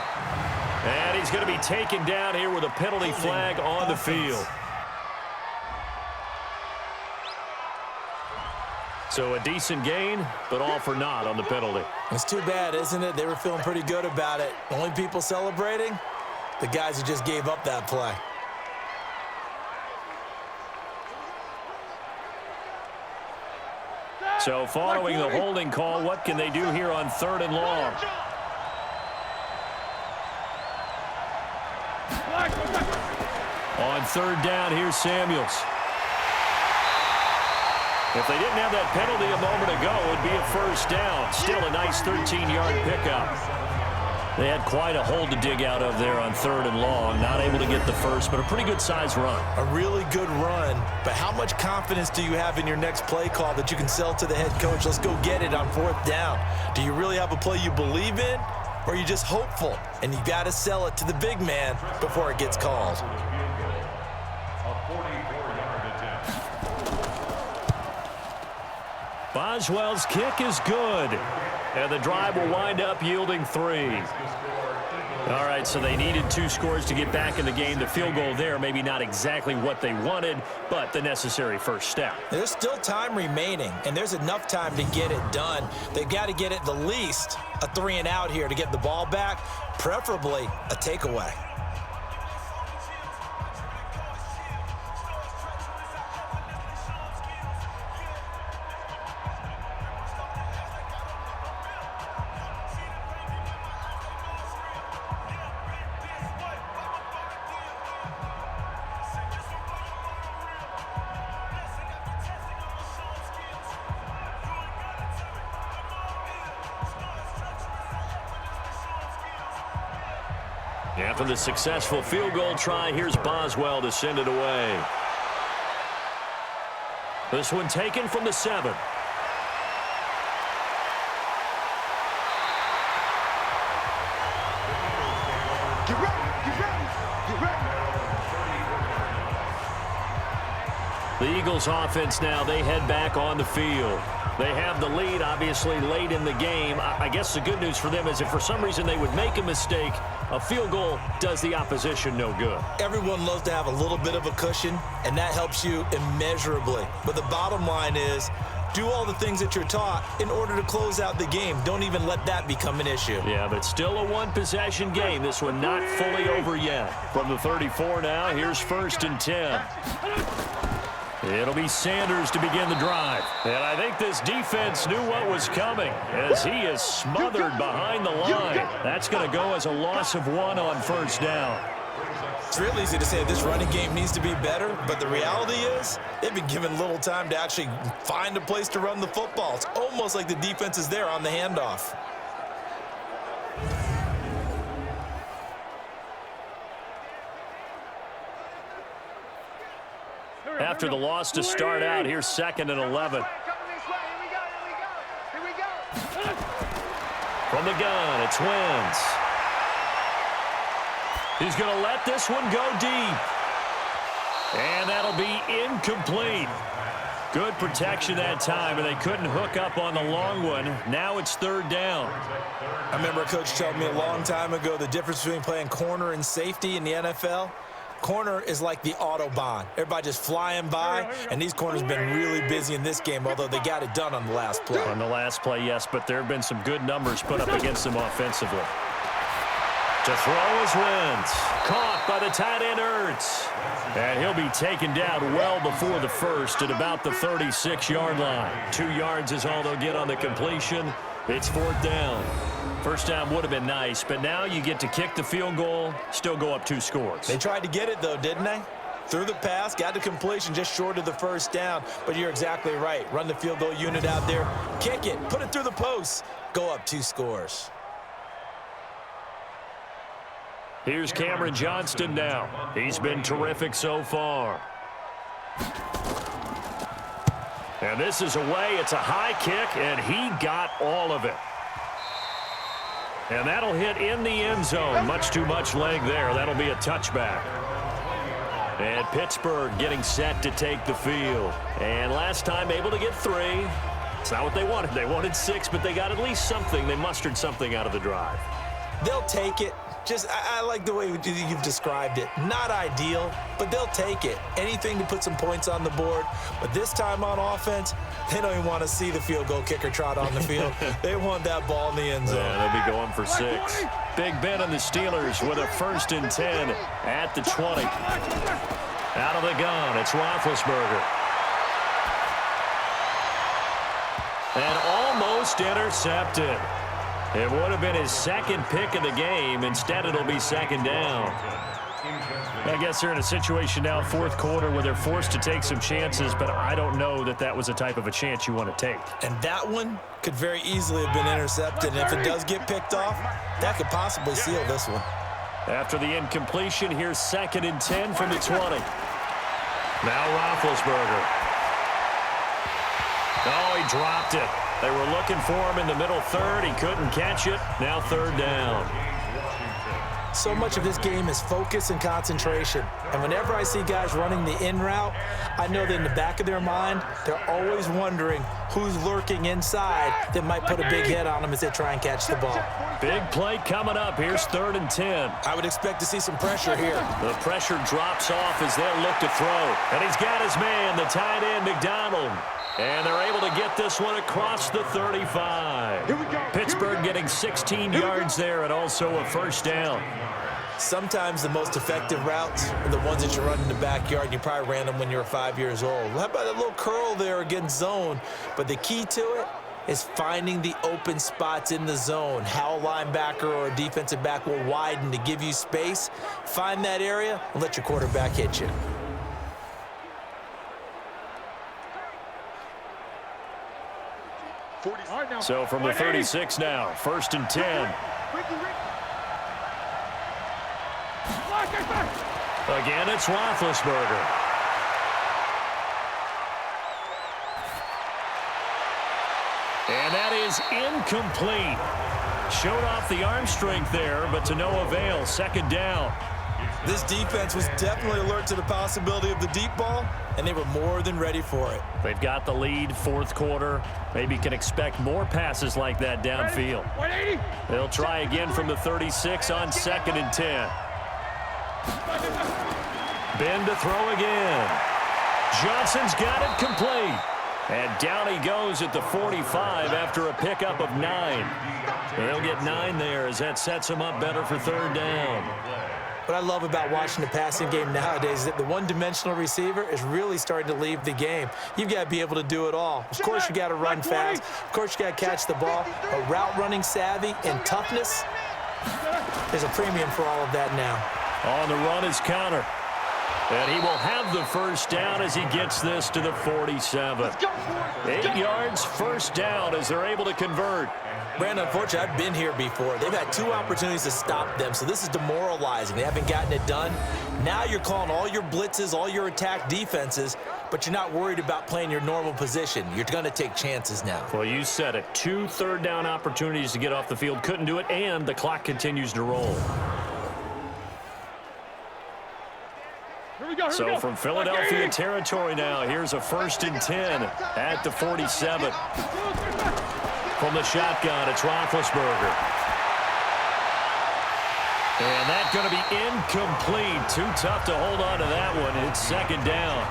And he's going to be taken down here with a penalty flag on the field. So a decent gain, but all for naught on the penalty. It's too bad, isn't it? They were feeling pretty good about it. The only people celebrating, the guys who just gave up that play. So following the holding call, what can they do here on 3rd and long? On 3rd down, here's Samuels. If they didn't have that penalty a moment ago, it would be a 1st down. Still a nice 13-yard pickup. They had quite a hole to dig out of there on 3rd and long. Not able to get the first, but a pretty good-sized run. A really good run, but how much confidence do you have in your next play call that you can sell to the head coach? Let's go get it on 4th down. Do you really have a play you believe in, or are you just hopeful? And you got to sell it to the big man before it gets called. Boswell's kick is good, and the drive will wind up yielding 3. All right, so they needed 2 scores to get back in the game. The field goal there, maybe not exactly what they wanted, but the necessary first step. There's still time remaining, and there's enough time to get it done. They've got to get at the least a 3-and-out here to get the ball back, preferably a takeaway. After the successful field goal try, here's Boswell to send it away. This one taken from the 7. Get ready, get ready, get ready. The Eagles offense now, they head back on the field. They have the lead, obviously, late in the game. I guess the good news for them is if for some reason they would make a mistake, a field goal does the opposition no good. Everyone loves to have a little bit of a cushion, and that helps you immeasurably. But the bottom line is, do all the things that you're taught in order to close out the game. Don't even let that become an issue. Yeah, but still a one-possession game. This one not fully over yet. From the 34 now, here's 1st and 10. It'll be Sanders to begin the drive. And I think this defense knew what was coming as he is smothered behind the line. That's going to go as a loss of 1 on 1st down. It's real easy to say this running game needs to be better, but the reality is they've been given little time to actually find a place to run the football. It's almost like the defense is there on the handoff. After the loss to start out, here's 2nd and 11. From the gun, it's Wentz. He's going to let this one go deep. And that'll be incomplete. Good protection that time, and they couldn't hook up on the long one. Now it's 3rd down. I remember a coach told me a long time ago the difference between playing corner and safety in the NFL. Corner is like the Autobahn. Everybody just flying by, and these corners have been really busy in this game, although they got it done on the last play. On the last play, yes, but there have been some good numbers put up against them offensively. To throw is Wentz. Caught by the tight end Ertz. And he'll be taken down well before the first at about the 36-yard line. 2 yards is all they'll get on the completion. It's 4th down. First down would have been nice, but now you get to kick the field goal, still go up 2 scores. They tried to get it, though, didn't they? Threw the pass, got the completion just short of the 1st down, but you're exactly right. Run the field goal unit out there, kick it, put it through the post, go up 2 scores. Here's Cameron Johnston now. He's been terrific so far. And this is away. It's a high kick, and he got all of it. And that'll hit in the end zone. Much too much leg there. That'll be a touchback. And Pittsburgh getting set to take the field. And last time able to get 3. It's not what they wanted. They wanted 6, but they got at least something. They mustered something out of the drive. They'll take it. I like the way you've described it. Not ideal, but they'll take it. Anything to put some points on the board. But this time on offense, they don't even want to see the field goal kicker trot on the field. They want that ball in the end zone. Yeah, they'll be going for 6. Big Ben and the Steelers with a 1st and 10 at the 20. Out of the gun, it's Roethlisberger. And almost intercepted. It would have been his second pick of the game. Instead, it'll be second down. I guess they're in a situation now, fourth quarter, where they're forced to take some chances, but I don't know that that was the type of a chance you want to take. And that one could very easily have been intercepted. And if it does get picked off, that could possibly seal this one. After the incompletion, here's 2nd and 10 from the 20. Now Roethlisberger. Oh, he dropped it. They were looking for him in the middle third. He couldn't catch it. Now 3rd down. So much of this game is focus and concentration. And whenever I see guys running the in route, I know that in the back of their mind, they're always wondering who's lurking inside that might put a big hit on them as they try and catch the ball. Big play coming up. Here's 3rd and 10. I would expect to see some pressure here. The pressure drops off as they'll look to throw. And he's got his man, the tight end, McDonald. And they're able to get this one across the 35. Pittsburgh getting 16 yards there and also a 1st down. Sometimes the most effective routes are the ones that you run in the backyard. You probably ran them when you were 5 years old. How about a little curl there against zone? But the key to it is finding the open spots in the zone. How a linebacker or a defensive back will widen to give you space. Find that area and let your quarterback hit you. So from the 36 now, 1st and 10. Again, it's Roethlisberger. And that is incomplete. Showed off the arm strength there, but to no avail. 2nd down. This defense was definitely alert to the possibility of the deep ball, and they were more than ready for it. They've got the lead, 4th quarter. Maybe can expect more passes like that downfield. They'll try again from the 36 on 2nd and 10. Ben to throw again. Johnson's got it complete. And down he goes at the 45 after a pickup of 9. They'll get 9 there as that sets him up better for 3rd down. What I love about watching the passing game nowadays is that the one-dimensional receiver is really starting to leave the game. You've got to be able to do it all. Of course, you got to run fast. Of course, you got to catch the ball. But route running savvy and toughness, there's a premium for all of that now. On the run is Connor. And he will have the 1st down as he gets this to the 47. 8 yards, 1st down as they're able to convert. Brandon, unfortunately, I've been here before. They've had 2 opportunities to stop them, so this is demoralizing. They haven't gotten it done. Now you're calling all your blitzes, all your attack defenses, but you're not worried about playing your normal position. You're going to take chances now. Well, you said it. 2 3rd down opportunities to get off the field. Couldn't do it, and the clock continues to roll. So from Philadelphia territory now, here's a 1st and 10 at the 47. From the shotgun, it's Roethlisberger. And that's going to be incomplete. Too tough to hold on to that one. It's 2nd down.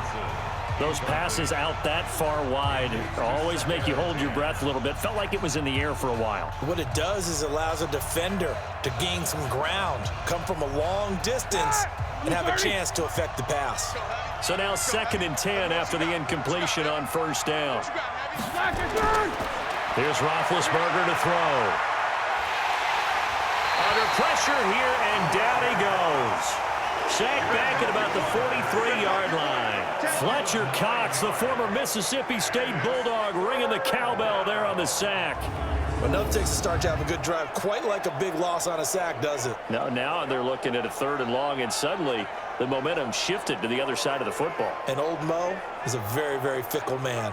Those passes out that far wide always make you hold your breath a little bit. Felt like it was in the air for a while. What it does is it allows a defender to gain some ground, come from a long distance, and have a chance to affect the pass. So now 2nd and 10 after the incompletion on 1st down. Here's Roethlisberger to throw. Under pressure here, and down he goes. Sacked back at about the 43-yard line. Fletcher Cox, the former Mississippi State Bulldog, ringing the cowbell there on the sack. But nothing takes a start to have a good drive, quite like a big loss on a sack, does it? Now they're looking at a 3rd and long, and suddenly the momentum shifted to the other side of the football. And old Mo is a very, very fickle man.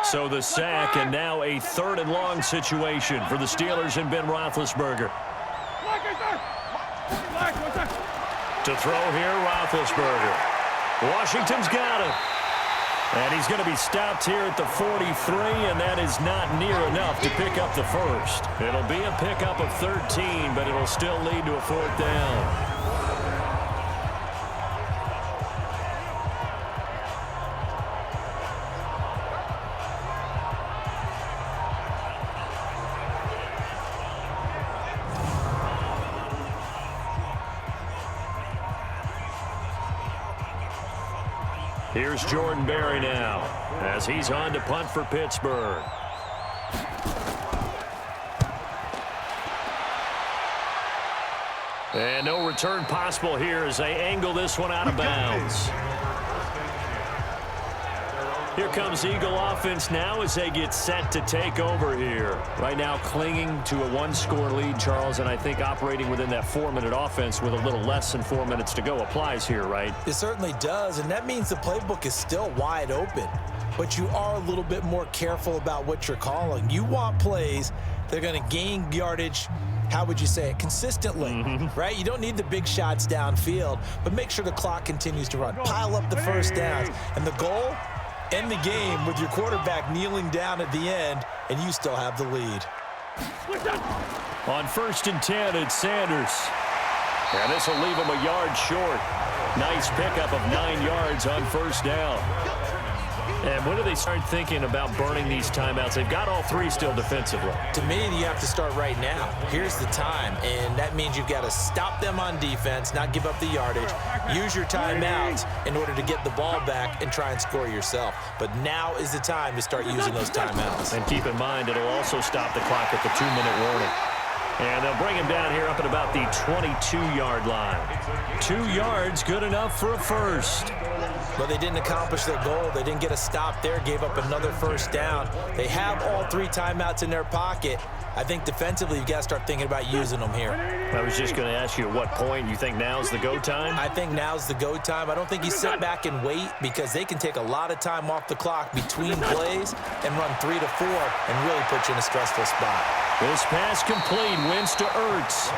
So the sack, and now a 3rd and long situation for the Steelers and Ben Roethlisberger. To throw here, Roethlisberger. Washington's got it. And he's going to be stopped here at the 43, and that is not near enough to pick up the 1st. It'll be a pickup of 13, but it'll still lead to a 4th down. Here's Jordan Berry now as he's on to punt for Pittsburgh. And no return possible here as they angle this one out of bounds. Here comes Eagle offense now as they get set to take over here. Right now clinging to a one-score lead, Charles, and I think operating within that 4-minute offense with a little less than 4 minutes to go applies here, right? It certainly does, and that means the playbook is still wide open. But you are a little bit more careful about what you're calling. You want plays that are going to gain yardage, how would you say it, consistently, right? You don't need the big shots downfield, but make sure the clock continues to run. Pile up the first downs, and the goal, end the game with your quarterback kneeling down at the end, and you still have the lead. On 1st and 10, it's Sanders. And this will leave him a yard short. Nice pickup of 9 yards on 1st down. And when do they start thinking about burning these timeouts? They've got all 3 still defensively. To me, you have to start right now. Here's the time, and that means you've got to stop them on defense, not give up the yardage, use your timeouts in order to get the ball back and try and score yourself. But now is the time to start using those timeouts. And keep in mind, it'll also stop the clock at the 2-minute warning. And they'll bring him down here up at about the 22-yard line. 2 yards, good enough for a first. But they didn't accomplish their goal. They didn't get a stop there, gave up another 1st down. They have all 3 timeouts in their pocket. I think defensively, you've got to start thinking about using them here. I was just going to ask you at what point you think now's the go time? I think now's the go time. I don't think you sit back and wait because they can take a lot of time off the clock between plays and run 3 to 4 and really put you in a stressful spot. This pass complete, wins to Ertz.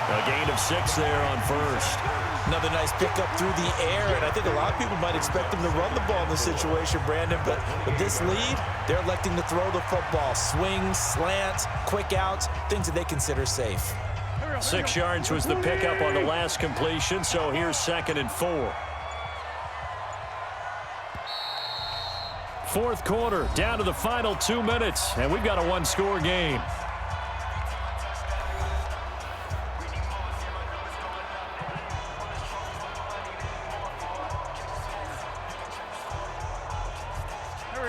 A gain of 6 there on 1st. Another nice pickup through the air, and I think a lot of people might expect them to run the ball in this situation, Brandon, but with this lead, they're electing to throw the football. Swings, slants, quick outs, things that they consider safe. 6 yards was the pickup on the last completion, so here's 2nd and 4. 4th quarter, down to the final 2 minutes, and we've got a one-score game.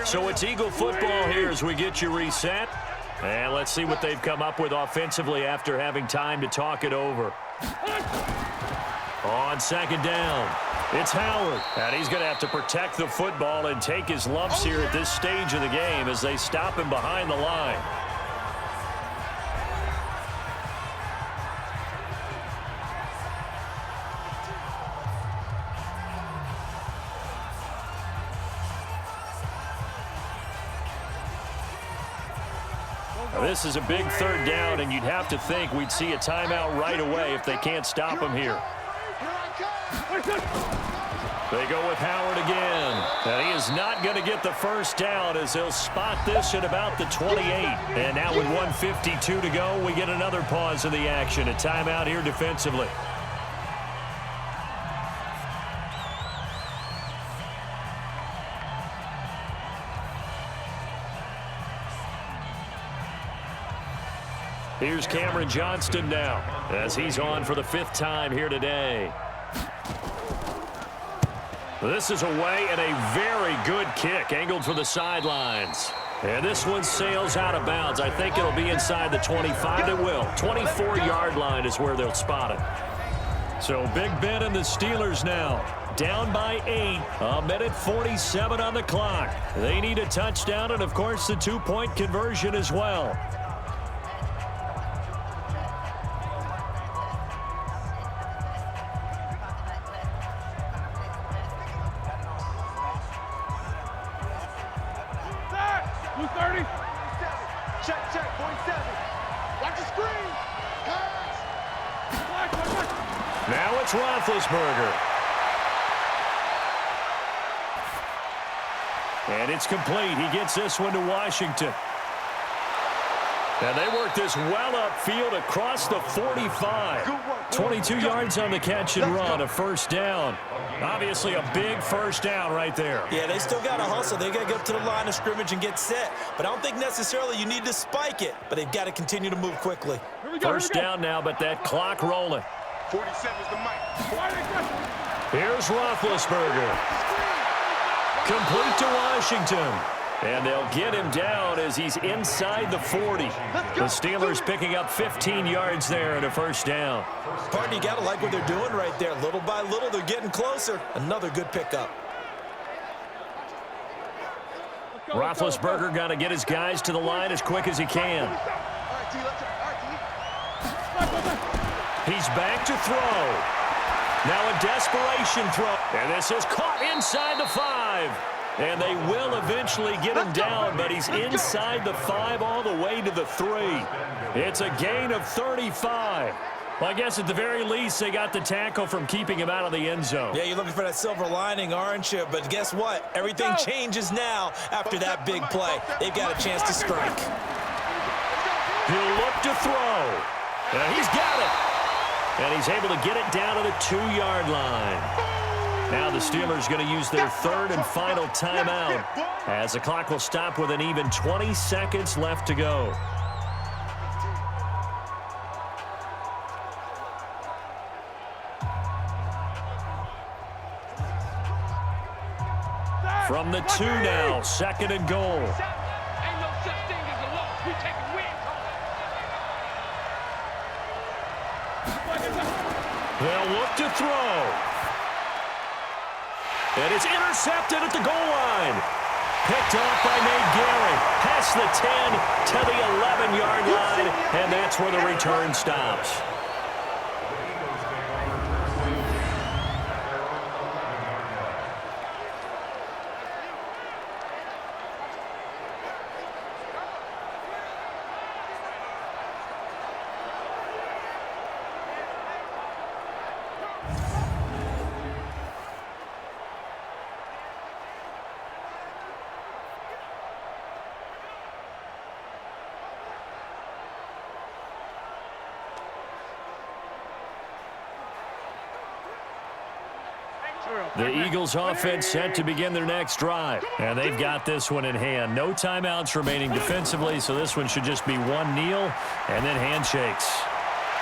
So it's Eagle football here as we get you reset. And let's see what they've come up with offensively after having time to talk it over. On 2nd down, it's Howard. And he's going to have to protect the football and take his lumps here at this stage of the game as they stop him behind the line. This is a big 3rd down, and you'd have to think we'd see a timeout right away if they can't stop him here. They go with Howard again, and he is not going to get the 1st down as they'll spot this at about the 28. And now with 1:52 to go, we get another pause in the action. A timeout here defensively. Here's Cameron Johnston now as he's on for the 5th time here today. This is away and a very good kick angled for the sidelines. And this one sails out of bounds. I think it'll be inside the 25. It will. 24-yard line is where they'll spot it. So Big Ben and the Steelers now down by 8. 1:47 on the clock. They need a touchdown and, of course, the 2-point conversion as well. Now it's Roethlisberger. And it's complete. He gets this one to Washington. And they work this well upfield across the 45. 22 yards on the catch and run, a 1st down. Obviously a big 1st down right there. Yeah, they still got to hustle. They got to get up to the line of scrimmage and get set. But I don't think necessarily you need to spike it. But they've got to continue to move quickly. 1st down now, but that clock rolling. 47 is the mic. Here's Roethlisberger. Complete to Washington. And they'll get him down as he's inside the 40. The Steelers picking up 15 yards there and a first down. Partner, you got to like what they're doing right there. Little by little, they're getting closer. Another good pickup. Roethlisberger got to get his guys to the line as quick as he can. He's back to throw. Now a desperation throw. And this is caught inside the 5. And they will eventually get him down, but he's inside the 5 all the way to the 3. It's a gain of 35. Well, I guess at the very least, they got the tackle from keeping him out of the end zone. Yeah, you're looking for that silver lining, aren't you? But guess what? Everything changes now after that big play. They've got a chance to strike. He'll look to throw. And he's got it. And he's able to get it down to the 2-yard line. Now the Steelers going to use their third and final timeout as the clock will stop with an even 20 seconds left to go. From the 2 now, 2nd and goal. Ain't no such thing as a loss. We take a win. They'll look to throw. And it's intercepted at the goal line. Picked off by Nate Gehring. Past the 10 to the 11-yard line, and that's where the return stops. The Eagles offense set to begin their next drive. And they've got this one in hand. No timeouts remaining defensively, so this one should just be one kneel and then handshakes.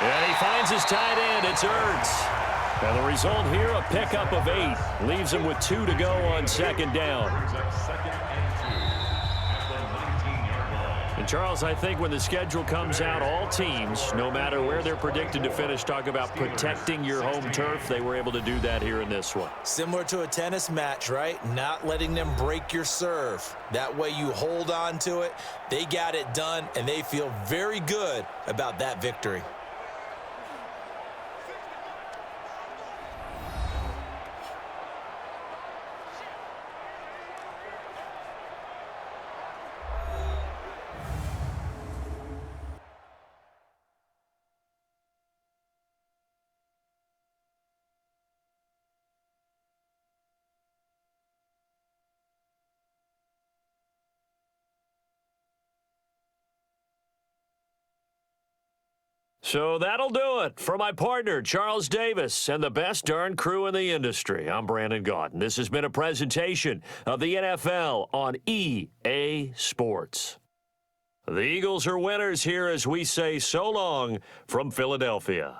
And he finds his tight end. It's Ertz. And the result here, a pickup of 8. Leaves him with 2 to go on 2nd down. And Charles, I think when the schedule comes out, all teams, no matter where they're predicted to finish, talk about protecting your home turf. They were able to do that here in this one. Similar to a tennis match, right? Not letting them break your serve. That way you hold on to it. They got it done, and they feel very good about that victory. So that'll do it for my partner, Charles Davis, and the best darn crew in the industry. I'm Brandon Gaudin. This has been a presentation of the NFL on EA Sports. The Eagles are winners here as we say so long from Philadelphia.